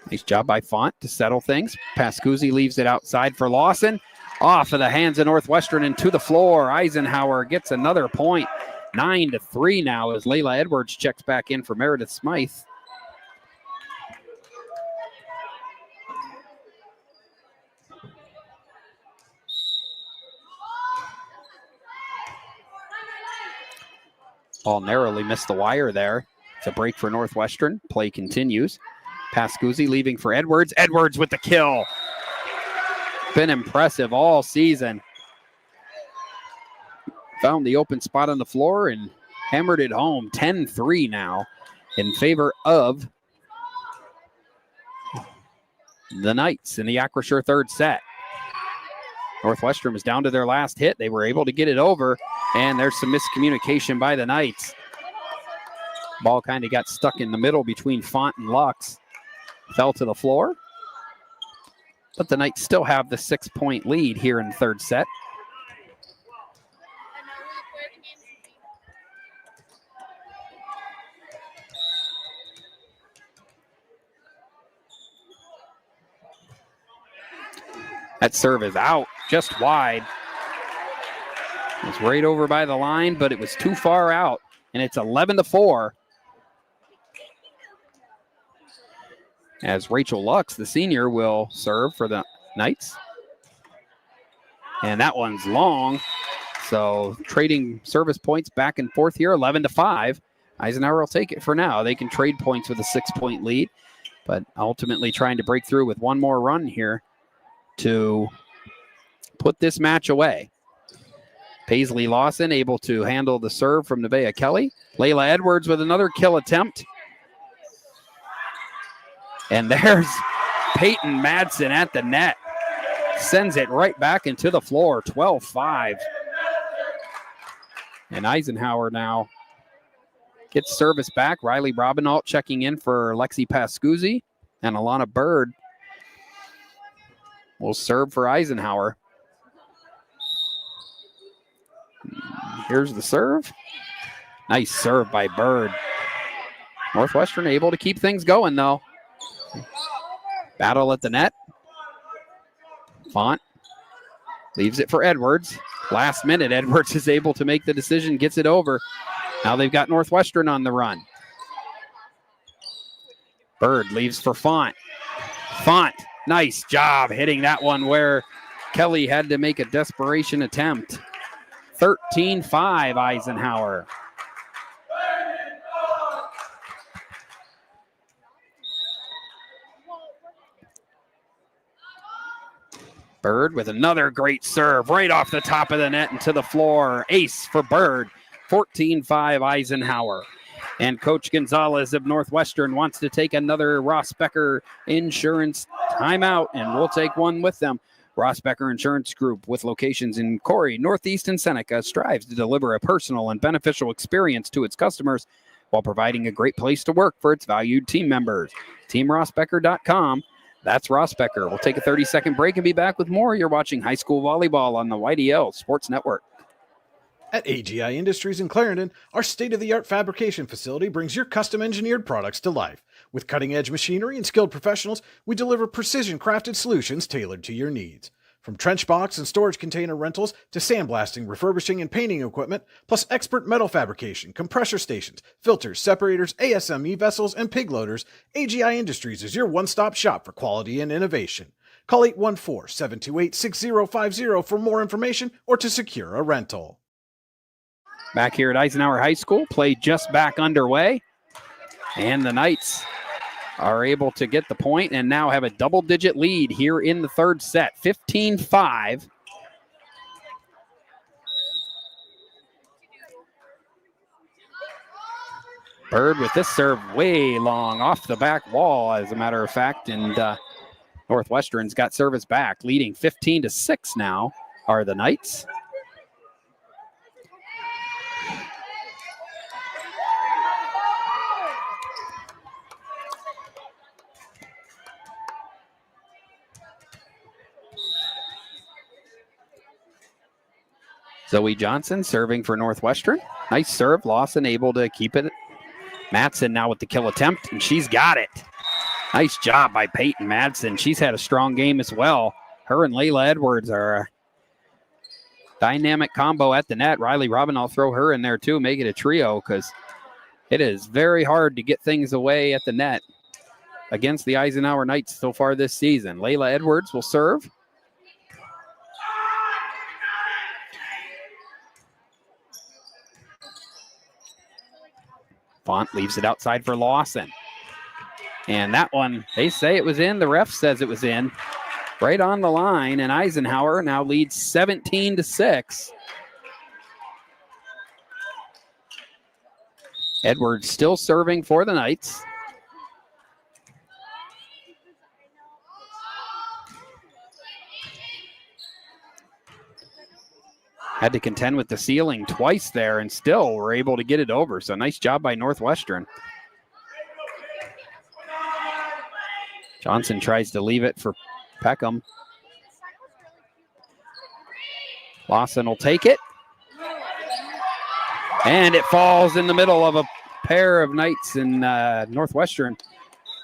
Nice job by Font to settle things. Pascuzzi leaves it outside for Lawson. Off of the hands of Northwestern and to the floor. Eisenhower gets another point. 9-3 now as Layla Edwards checks back in for Meredith Smythe. Ball narrowly missed the wire there. It's a break for Northwestern. Play continues. Pascuzzi leaving for Edwards. Edwards with the kill. Been impressive all season. Found the open spot on the floor and hammered it home. 10-3 now in favor of the Knights in the Acrisure third set. Northwestern was down to their last hit. They were able to get it over, and there's some miscommunication by the Knights. Ball kind of got stuck in the middle between Font and Lux. Fell to the floor. But the Knights still have the 6-point lead here in the third set. That serve is out, just wide. It's right over by the line, but it was too far out, and it's 11-4. As Rachel Lux, the senior, will serve for the Knights. And that one's long. So trading service points back and forth here, 11-5. Eisenhower will take it for now. They can trade points with a 6-point lead, but ultimately trying to break through with one more run here to put this match away. Paisley Lawson able to handle the serve from Nevaeh Kelly. Layla Edwards with another kill attempt. And there's Peyton Madsen at the net. Sends it right back into the floor, 12-5. And Eisenhower now gets service back. Riley Robinault checking in for Lexi Pascuzzi. And Alana Bird will serve for Eisenhower. Here's the serve. Nice serve by Bird. Northwestern able to keep things going, though. Battle at the net. Font leaves it for Edwards. Last minute, Edwards is able to make the decision, gets it over. Now they've got Northwestern on the run. Bird leaves for Font. Font, nice job hitting that one where Kelly had to make a desperation attempt. 13-5 Eisenhower. Bird with another great serve right off the top of the net into the floor. Ace for Bird. 14-5 Eisenhower. And Coach Gonzalez of Northwestern wants to take another Ross Becker Insurance timeout, and we'll take one with them. Ross Becker Insurance Group, with locations in Corey, Northeast, and Seneca, strives to deliver a personal and beneficial experience to its customers while providing a great place to work for its valued team members. TeamRossBecker.com. That's Ross Becker. We'll take a 30-second break and be back with more. You're watching high school volleyball on the YDL Sports Network. At AGI Industries in Clarendon, our state-of-the-art fabrication facility brings your custom-engineered products to life. With cutting-edge machinery and skilled professionals, we deliver precision-crafted solutions tailored to your needs. From trench box and storage container rentals to sandblasting, refurbishing, and painting equipment, plus expert metal fabrication, compressor stations, filters, separators, ASME vessels, and pig loaders, AGI Industries is your one-stop shop for quality and innovation. Call 814-728-6050 for more information or to secure a rental. Back here at Eisenhower High School, play just back underway. And the Knights are able to get the point and now have a double-digit lead here in the third set, 15-5. Bird with this serve way long off the back wall, as a matter of fact, and Northwestern's got service back, leading 15-6 now are the Knights. Zoe Johnson serving for Northwestern. Nice serve. Lawson able to keep it. Madsen now with the kill attempt, and she's got it. Nice job by Peyton Madsen. She's had a strong game as well. Her and Layla Edwards are a dynamic combo at the net. Riley Robin, I'll throw her in there too, make it a trio, because it is very hard to get things away at the net against the Eisenhower Knights so far this season. Layla Edwards will serve. Font leaves it outside for Lawson. And that one, they say it was in. The ref says it was in. Right on the line, and Eisenhower now leads 17-6. Edwards still serving for the Knights. Had to contend with the ceiling twice there and still were able to get it over. So nice job by Northwestern. Johnson tries to leave it for Peckham. Lawson will take it. And it falls in the middle of a pair of Knights, and Northwestern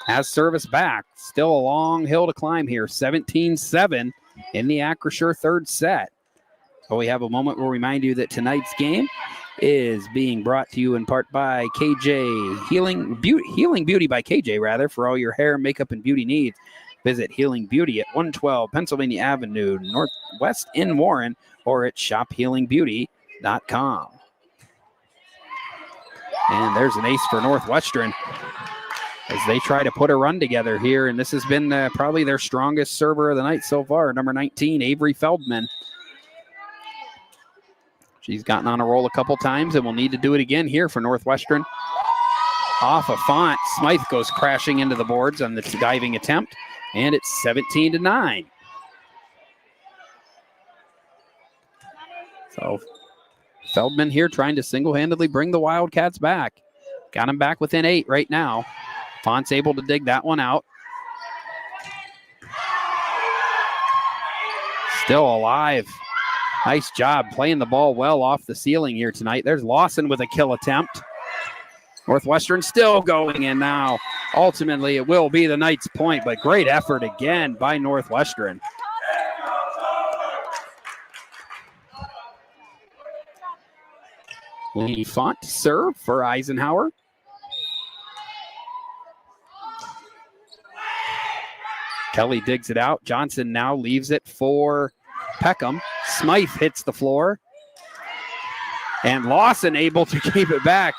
has service back. Still a long hill to climb here. 17-7. in the Acrisure third set. So we have a moment where we remind you that tonight's game is being brought to you in part by KJ Healing Beauty by KJ, rather, for all your hair, makeup, and beauty needs. Visit Healing Beauty at 112 Pennsylvania Avenue, Northwest in Warren, or at shophealingbeauty.com. And there's an ace for Northwestern as they try to put a run together here. And this has been probably their strongest server of the night so far, number 19, Avery Feldman. She's gotten on a roll a couple times and will need to do it again here for Northwestern. Off a Font, Smythe goes crashing into the boards on this diving attempt, and it's 17-9. So Feldman here trying to single-handedly bring the Wildcats back. Got him back within 8 right now. Font's able to dig that one out. Still alive. Nice job playing the ball well off the ceiling here tonight. There's Lawson with a kill attempt. Northwestern still going in now. Ultimately, it will be the night's point, but great effort again by Northwestern. Lee Font to serve for Eisenhower. Kelly digs it out. Johnson now leaves it for Peckham. Smythe hits the floor. And Lawson able to keep it back.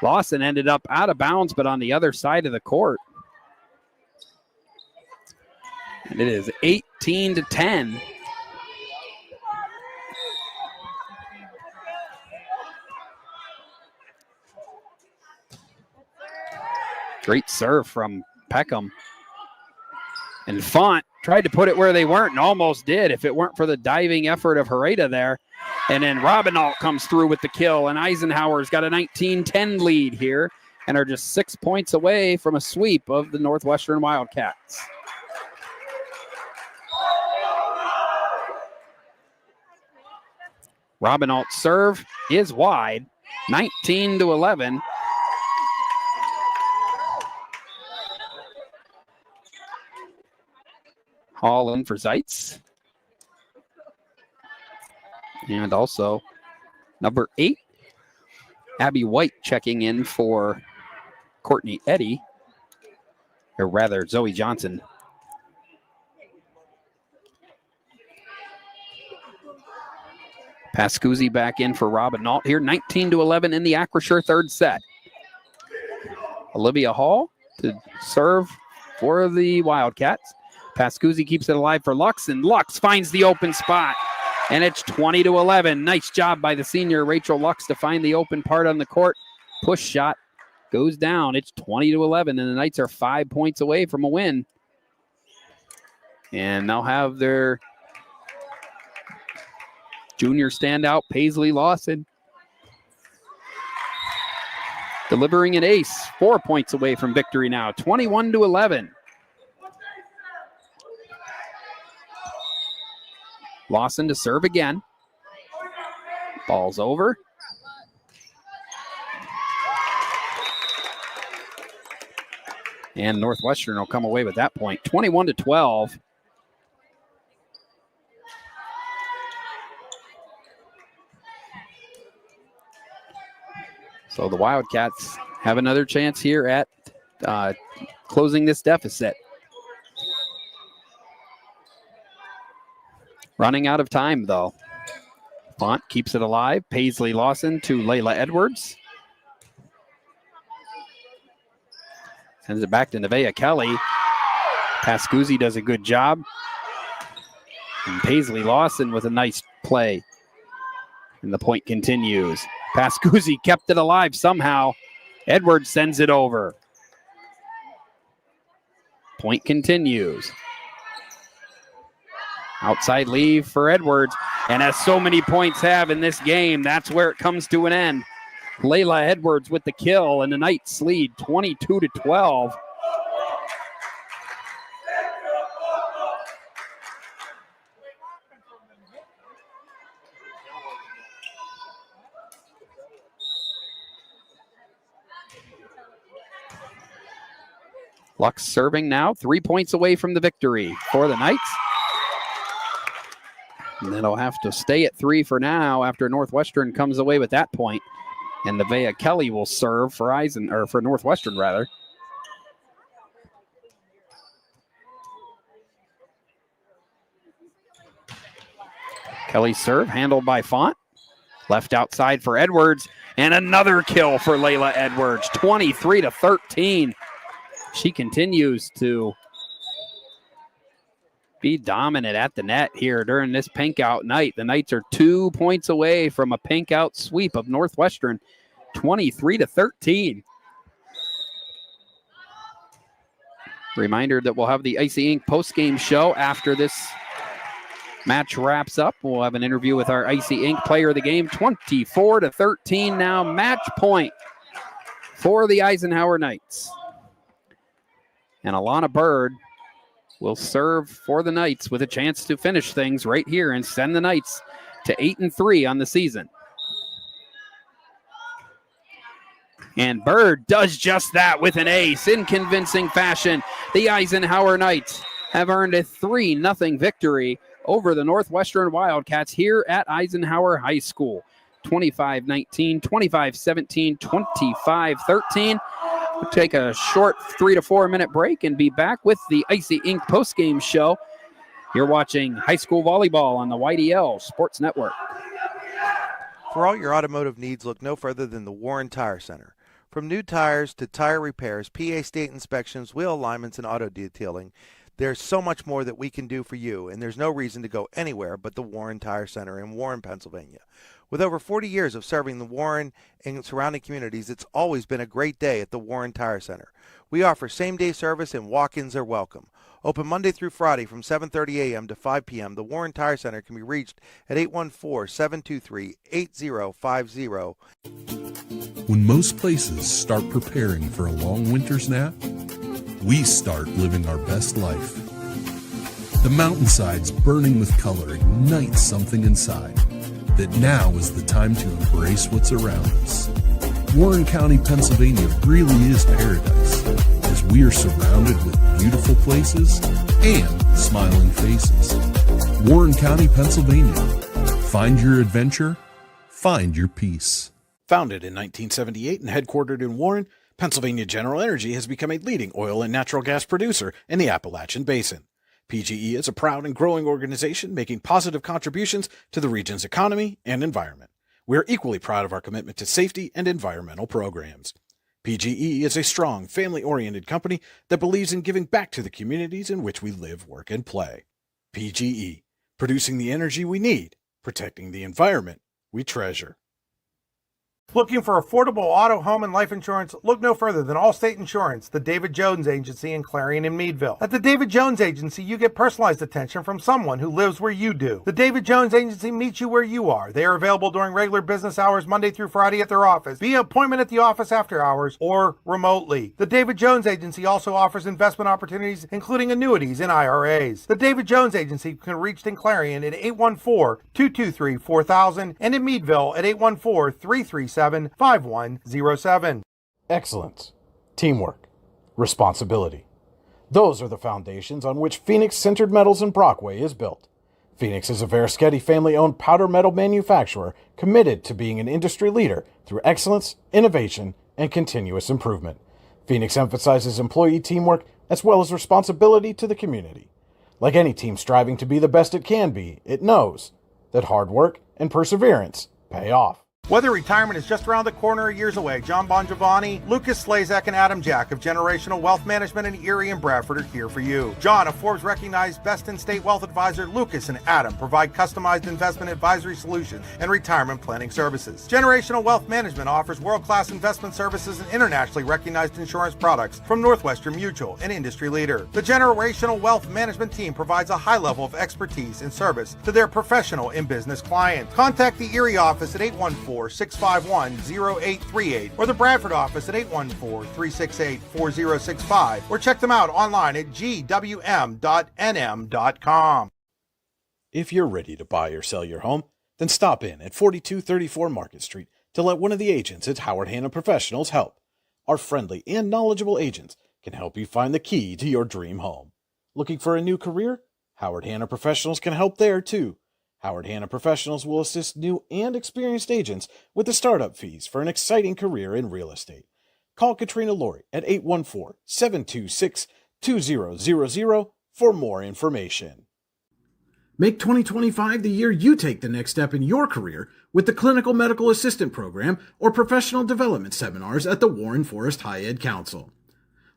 Lawson ended up out of bounds, but on the other side of the court. And it is 18-10. Great serve from Peckham. And Font tried to put it where they weren't and almost did if it weren't for the diving effort of Hereda there. And then Robinalt comes through with the kill, and Eisenhower's got a 19-10 lead here and are just 6 points away from a sweep of the Northwestern Wildcats. Robinalt's serve is wide, 19-11. Hall in for Zeitz. And also number 8, Abby White checking in for Courtney Eddy, or rather Zoe Johnson. Pascuzzi back in for Robinalt here, 19-11 in the Acrisure third set. Olivia Hall to serve for the Wildcats. Pascuzzi keeps it alive for Lux, and Lux finds the open spot. And it's 20-11. Nice job by the senior Rachel Lux to find the open part on the court. Push shot goes down. It's 20-11, and the Knights are 5 points away from a win. And they'll have their junior standout, Paisley Lawson, delivering an ace. 4 points away from victory now, 21-11. Lawson to serve again. Ball's over. And Northwestern will come away with that point, 21-12. So the Wildcats have another chance here at closing this deficit. Running out of time, though. Font keeps it alive. Paisley Lawson to Layla Edwards. Sends it back to Nevaeh Kelly. Pascuzzi does a good job. And Paisley Lawson with a nice play. And the point continues. Pascuzzi kept it alive somehow. Edwards sends it over. Point continues. Outside leave for Edwards. And as so many points have in this game, that's where it comes to an end. Layla Edwards with the kill, and the Knights lead 22-12. Lux serving now, 3 points away from the victory for the Knights. And it'll have to stay at 3 for now after Northwestern comes away with that point. And Nevaeh Kelly will serve for for Northwestern rather. Kelly's serve handled by Font. Left outside for Edwards. And another kill for Layla Edwards. 23-13. She continues to be dominant at the net here during this pink out night. The Knights are 2 points away from a pink out sweep of Northwestern. 23-13. Reminder that we'll have the Icy Ink post-game show after this match wraps up. We'll have an interview with our Icy Ink player of the game. 24-13 now, match point for the Eisenhower Knights. And Alana Bird will serve for the Knights with a chance to finish things right here and send the Knights to 8-3 on the season. And Bird does just that with an ace in convincing fashion. The Eisenhower Knights have earned a 3-0 victory over the Northwestern Wildcats here at Eisenhower High School. 25-19, 25-17, 25-13. We'll take a short 3 to 4 minute break and be back with the Icy Ink postgame show. You're watching high school volleyball on the YDL Sports Network. For all your automotive needs, look no further than the Warren Tire Center. From new tires to tire repairs, PA state inspections, wheel alignments, and auto detailing, there's so much more that we can do for you, and there's no reason to go anywhere but the Warren Tire Center in Warren, Pennsylvania. With over 40 years of serving the Warren and surrounding communities, it's always been a great day at the Warren Tire Center. We offer same-day service and walk-ins are welcome. Open Monday through Friday from 7:30 a.m. to 5 p.m., the Warren Tire Center can be reached at 814-723-8050. When most places start preparing for a long winter's nap, we start living our best life. The mountainsides burning with color ignite something inside that now is the time to embrace what's around us. Warren County, Pennsylvania really is paradise, as we are surrounded with beautiful places and smiling faces. Warren County, Pennsylvania. Find your adventure, find your peace. Founded in 1978 and headquartered in Warren, Pennsylvania General Energy has become a leading oil and natural gas producer in the Appalachian Basin. PGE is a proud and growing organization making positive contributions to the region's economy and environment. We are equally proud of our commitment to safety and environmental programs. PGE is a strong, family-oriented company that believes in giving back to the communities in which we live, work, and play. PGE, producing the energy we need, protecting the environment we treasure. Looking for affordable auto, home, and life insurance? Look no further than Allstate Insurance, the David Jones Agency in Clarion and Meadville. At the David Jones Agency, you get personalized attention from someone who lives where you do. The David Jones Agency meets you where you are. They are available during regular business hours, Monday through Friday at their office, via appointment at the office after hours, or remotely. The David Jones Agency also offers investment opportunities, including annuities and IRAs. The David Jones Agency can be reached in Clarion at 814-223-4000 and in Meadville at 814-337-5107. Excellence, teamwork, responsibility. Those are the foundations on which Phoenix Sintered Metals in Brockway is built. Phoenix is a Verischetti family-owned powder metal manufacturer committed to being an industry leader through excellence, innovation, and continuous improvement. Phoenix emphasizes employee teamwork as well as responsibility to the community. Like any team striving to be the best it can be, it knows that hard work and perseverance pay off. Whether retirement is just around the corner or years away, John Bongiovanni, Lucas Slazak, and Adam Jack of Generational Wealth Management in Erie and Bradford are here for you. John, a Forbes-recognized best-in-state wealth advisor, Lucas and Adam provide customized investment advisory solutions and retirement planning services. Generational Wealth Management offers world-class investment services and internationally recognized insurance products from Northwestern Mutual, an industry leader. The Generational Wealth Management team provides a high level of expertise and service to their professional and business clients. Contact the Erie office at 814-651-0838 or the Bradford office at 814-368-4065 or check them out online at gwm.nm.com. If you're ready to buy or sell your home, then stop in at 4234 Market Street to let one of the agents at Howard Hanna Professionals help. Our friendly and knowledgeable agents can help you find the key to your dream home. Looking for a new career? Howard Hanna Professionals can help there too. Howard Hanna Professionals will assist new and experienced agents with the startup fees for an exciting career in real estate. Call Katrina Laurie at 814-726-2000 for more information. Make 2025 the year you take the next step in your career with the Clinical Medical Assistant Program or Professional Development Seminars at the Warren Forest High Ed Council.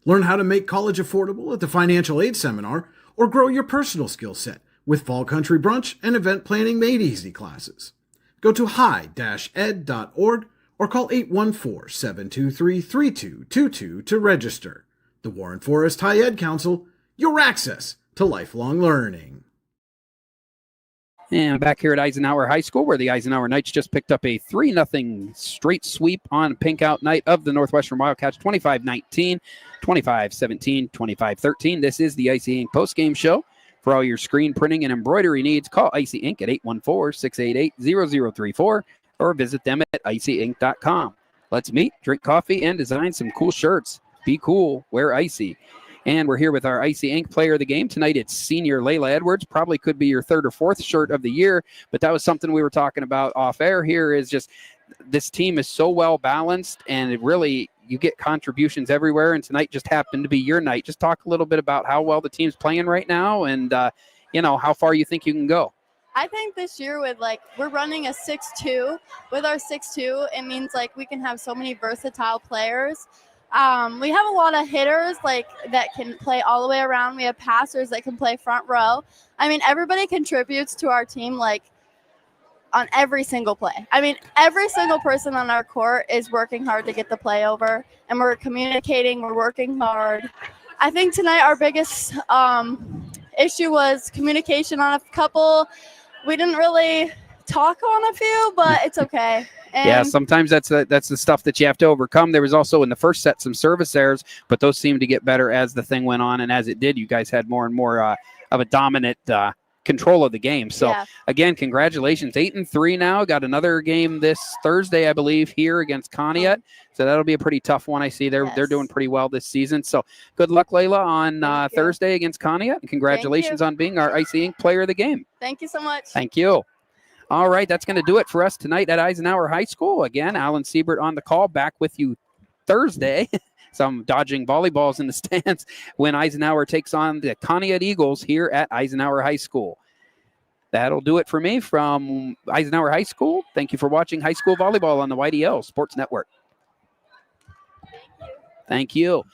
Learn how to make college affordable at the Financial Aid Seminar or grow your personal skill set with Fall Country Brunch and Event Planning Made Easy classes. Go to high-ed.org or call 814-723-3222 to register. The Warren Forest High Ed Council, your access to lifelong learning. And back here at Eisenhower High School, where the Eisenhower Knights just picked up a 3-0 straight sweep on Pink Out night of the Northwestern Wildcats, 25-19, 25-17, 25-13. This is the Icy Ink postgame show. For all your screen printing and embroidery needs, call Icy Ink at 814-688-0034 or visit them at icyink.com. Let's meet, drink coffee, and design some cool shirts. Be cool, wear Icy. And we're here with our Icy Ink player of the game. Tonight it's senior Layla Edwards. Probably could be your third or fourth shirt of the year, but that was something we were talking about off air here is just this team is so well balanced and it really, you get contributions everywhere. And tonight just happened to be your night. Just talk a little bit about how well the team's playing right now and, how far you think you can go. I think this year we're running a 6-2. With our 6-2, it means we can have so many versatile players. We have a lot of hitters that can play all the way around. We have passers that can play front row. I mean, everybody contributes to our team on every single play. I mean, every single person on our court is working hard to get the play over, and we're communicating, we're working hard. I think tonight our biggest issue was communication on a couple. We didn't really talk on a few, but it's okay. And sometimes that's the stuff that you have to overcome. There was also in the first set some service errors, but those seemed to get better as the thing went on, and as it did, you guys had more and more of a dominant control of the game. So again, congratulations, 8-3 now. Got another game this Thursday, I believe, here against Conneaut. So that'll be a pretty tough one. I see they're doing pretty well this season. So good luck, Layla, on Thursday against Conneaut, and congratulations on being our Icy Ink player of the game. Thank you so much. Thank you. All right, that's going to do it for us tonight at Eisenhower High School. Again, Alan Siebert on the call, back with you Thursday. Some dodging volleyballs in the stands when Eisenhower takes on the Conneaut Eagles here at Eisenhower High School. That'll do it for me from Eisenhower High School. Thank you for watching High School Volleyball on the YDL Sports Network. Thank you. Hey,